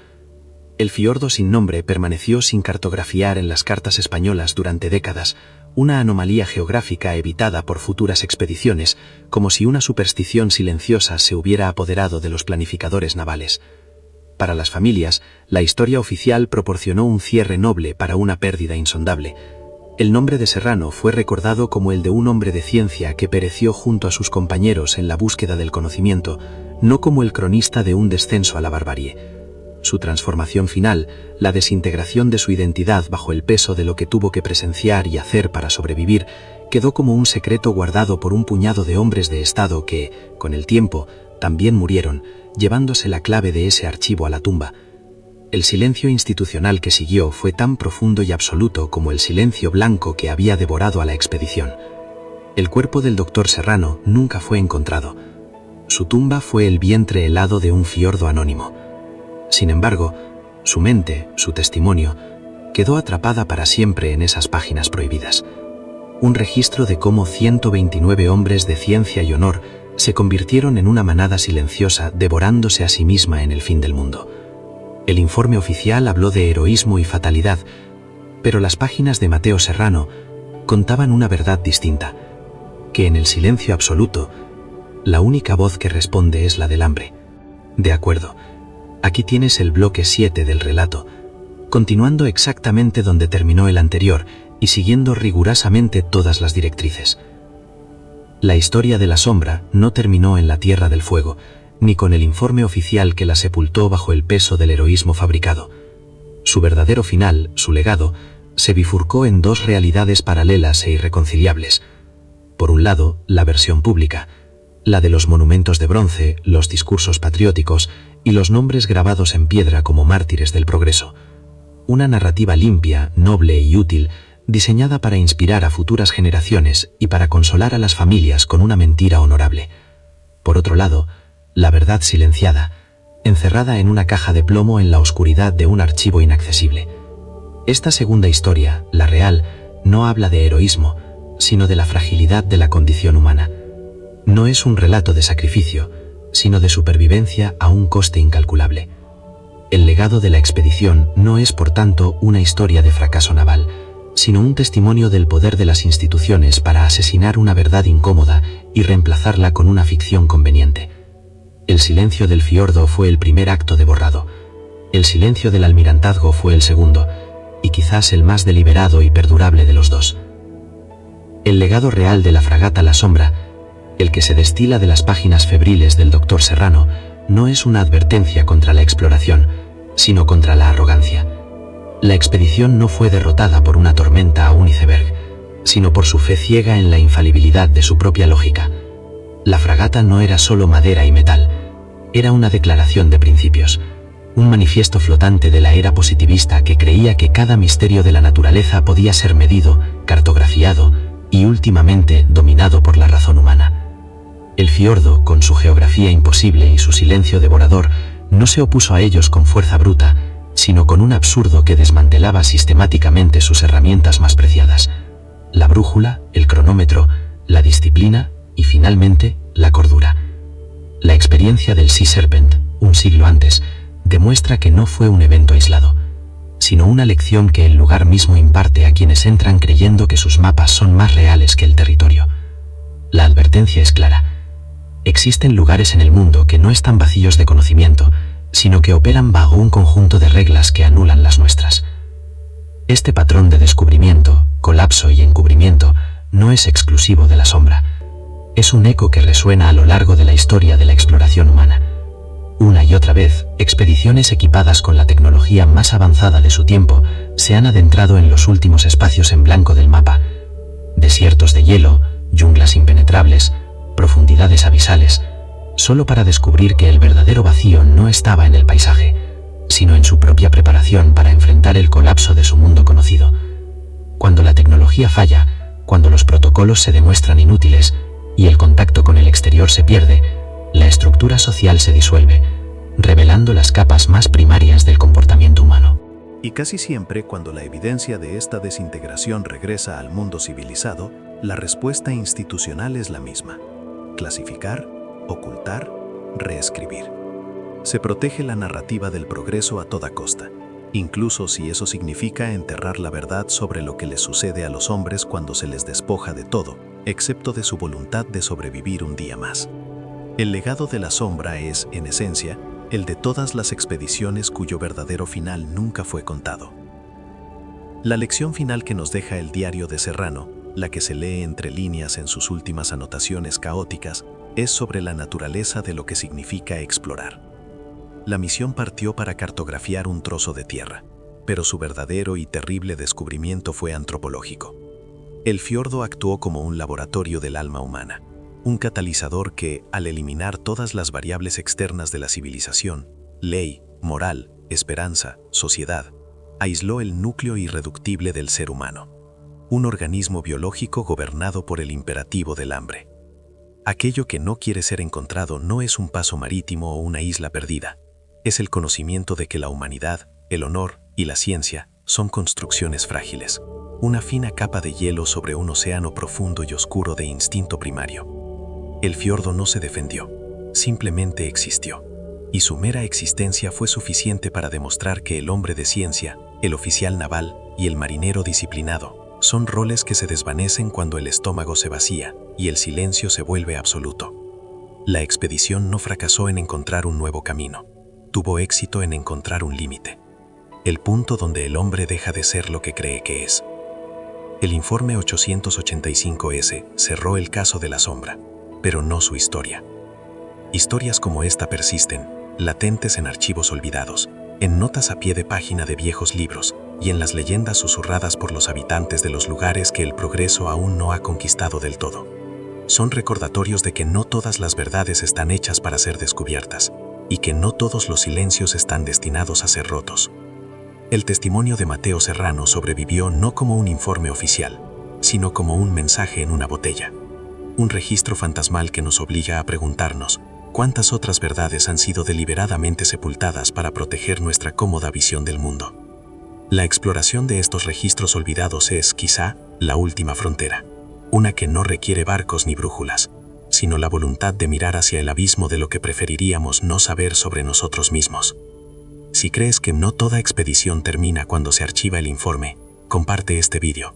El fiordo sin nombre permaneció sin cartografiar en las cartas españolas durante décadas, una anomalía geográfica evitada por futuras expediciones, como si una superstición silenciosa se hubiera apoderado de los planificadores navales. Para las familias, la historia oficial proporcionó un cierre noble para una pérdida insondable. El nombre de Serrano fue recordado como el de un hombre de ciencia que pereció junto a sus compañeros en la búsqueda del conocimiento, no como el cronista de un descenso a la barbarie. Su transformación final, la desintegración de su identidad bajo el peso de lo que tuvo que presenciar y hacer para sobrevivir, quedó como un secreto guardado por un puñado de hombres de Estado que, con el tiempo, también murieron, llevándose la clave de ese archivo a la tumba. El silencio institucional que siguió fue tan profundo y absoluto como el silencio blanco que había devorado a la expedición. El cuerpo del doctor Serrano nunca fue encontrado. Su tumba fue el vientre helado de un fiordo anónimo. Sin embargo, su mente, su testimonio, quedó atrapada para siempre en esas páginas prohibidas. Un registro de cómo 129 hombres de ciencia y honor se convirtieron en una manada silenciosa devorándose a sí misma en el fin del mundo. El informe oficial habló de heroísmo y fatalidad, pero las páginas de Mateo Serrano contaban una verdad distinta, que en el silencio absoluto, la única voz que responde es la del hambre. De acuerdo, aquí tienes el bloque 7 del relato, continuando exactamente donde terminó el anterior y siguiendo rigurosamente todas las directrices. La historia de la sombra no terminó en la Tierra del Fuego, ni con el informe oficial que la sepultó bajo el peso del heroísmo fabricado. Su verdadero final, su legado, se bifurcó en dos realidades paralelas e irreconciliables. Por un lado, la versión pública, la de los monumentos de bronce, los discursos patrióticos y los nombres grabados en piedra como mártires del progreso. Una narrativa limpia, noble y útil, diseñada para inspirar a futuras generaciones y para consolar a las familias con una mentira honorable. Por otro lado, la verdad silenciada, encerrada en una caja de plomo en la oscuridad de un archivo inaccesible. Esta segunda historia, la real, no habla de heroísmo, sino de la fragilidad de la condición humana. No es un relato de sacrificio, sino de supervivencia a un coste incalculable. El legado de la expedición no es, por tanto, una historia de fracaso naval, sino un testimonio del poder de las instituciones para asesinar una verdad incómoda y reemplazarla con una ficción conveniente. El silencio del fiordo fue el primer acto de borrado. El silencio del almirantazgo fue el segundo, y quizás el más deliberado y perdurable de los dos. El legado real de la fragata La Sombra, el que se destila de las páginas febriles del doctor Serrano, no es una advertencia contra la exploración, sino contra la arrogancia. La expedición no fue derrotada por una tormenta a un iceberg, sino por su fe ciega en la infalibilidad de su propia lógica. La fragata no era solo madera y metal, era una declaración de principios, un manifiesto flotante de la era positivista que creía que cada misterio de la naturaleza podía ser medido, cartografiado y últimamente dominado por la razón humana. El fiordo, con su geografía imposible y su silencio devorador, no se opuso a ellos con fuerza bruta, sino con un absurdo que desmantelaba sistemáticamente sus herramientas más preciadas: la brújula, el cronómetro, la disciplina y finalmente la cordura. La experiencia del Sea Serpent, un siglo antes, demuestra que no fue un evento aislado, sino una lección que el lugar mismo imparte a quienes entran creyendo que sus mapas son más reales que el territorio. La advertencia es clara. Existen lugares en el mundo que no están vacíos de conocimiento, sino que operan bajo un conjunto de reglas que anulan las nuestras. Este patrón de descubrimiento, colapso y encubrimiento no es exclusivo de la sombra. Es un eco que resuena a lo largo de la historia de la exploración humana. Una y otra vez, expediciones equipadas con la tecnología más avanzada de su tiempo se han adentrado en los últimos espacios en blanco del mapa. Desiertos de hielo, junglas impenetrables, profundidades abisales, solo para descubrir que el verdadero vacío no estaba en el paisaje, sino en su propia preparación para enfrentar el colapso de su mundo conocido. Cuando la tecnología falla, cuando los protocolos se demuestran inútiles y el contacto con el exterior se pierde, la estructura social se disuelve, revelando las capas más primarias del comportamiento humano. Y casi siempre, cuando la evidencia de esta desintegración regresa al mundo civilizado, la respuesta institucional es la misma: clasificar, ocultar, reescribir. Se protege la narrativa del progreso a toda costa. incluso si eso significa enterrar la verdad sobre lo que les sucede a los hombres cuando se les despoja de todo, excepto de su voluntad de sobrevivir un día más. El legado de la sombra es, en esencia, el de todas las expediciones cuyo verdadero final nunca fue contado. La lección final que nos deja el diario de Serrano, la que se lee entre líneas en sus últimas anotaciones caóticas, es sobre la naturaleza de lo que significa explorar. La misión partió para cartografiar un trozo de tierra, pero su verdadero y terrible descubrimiento fue antropológico. El fiordo actuó como un laboratorio del alma humana, un catalizador que, al eliminar todas las variables externas de la civilización, ley, moral, esperanza, sociedad, aisló el núcleo irreductible del ser humano, un organismo biológico gobernado por el imperativo del hambre. Aquello que no quiere ser encontrado no es un paso marítimo o una isla perdida, es el conocimiento de que la humanidad, el honor y la ciencia son construcciones frágiles, una fina capa de hielo sobre un océano profundo y oscuro de instinto primario. El fiordo no se defendió, simplemente existió, y su mera existencia fue suficiente para demostrar que el hombre de ciencia, el oficial naval y el marinero disciplinado son roles que se desvanecen cuando el estómago se vacía y el silencio se vuelve absoluto. La expedición no fracasó en encontrar un nuevo camino, tuvo éxito en encontrar un límite, el punto donde el hombre deja de ser lo que cree que es. El informe 885S cerró el caso de la sombra, pero no su historia. Historias como esta persisten, latentes en archivos olvidados, en notas a pie de página de viejos libros y en las leyendas susurradas por los habitantes de los lugares que el progreso aún no ha conquistado del todo. Son recordatorios de que no todas las verdades están hechas para ser descubiertas y que no todos los silencios están destinados a ser rotos. El testimonio de Mateo Serrano sobrevivió no como un informe oficial, sino como un mensaje en una botella. Un registro fantasmal que nos obliga a preguntarnos cuántas otras verdades han sido deliberadamente sepultadas para proteger nuestra cómoda visión del mundo. La exploración de estos registros olvidados es, quizá, la última frontera, una que no requiere barcos ni brújulas, sino la voluntad de mirar hacia el abismo de lo que preferiríamos no saber sobre nosotros mismos. Si crees que no toda expedición termina cuando se archiva el informe, comparte este vídeo.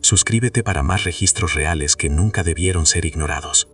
Suscríbete para más registros reales que nunca debieron ser ignorados.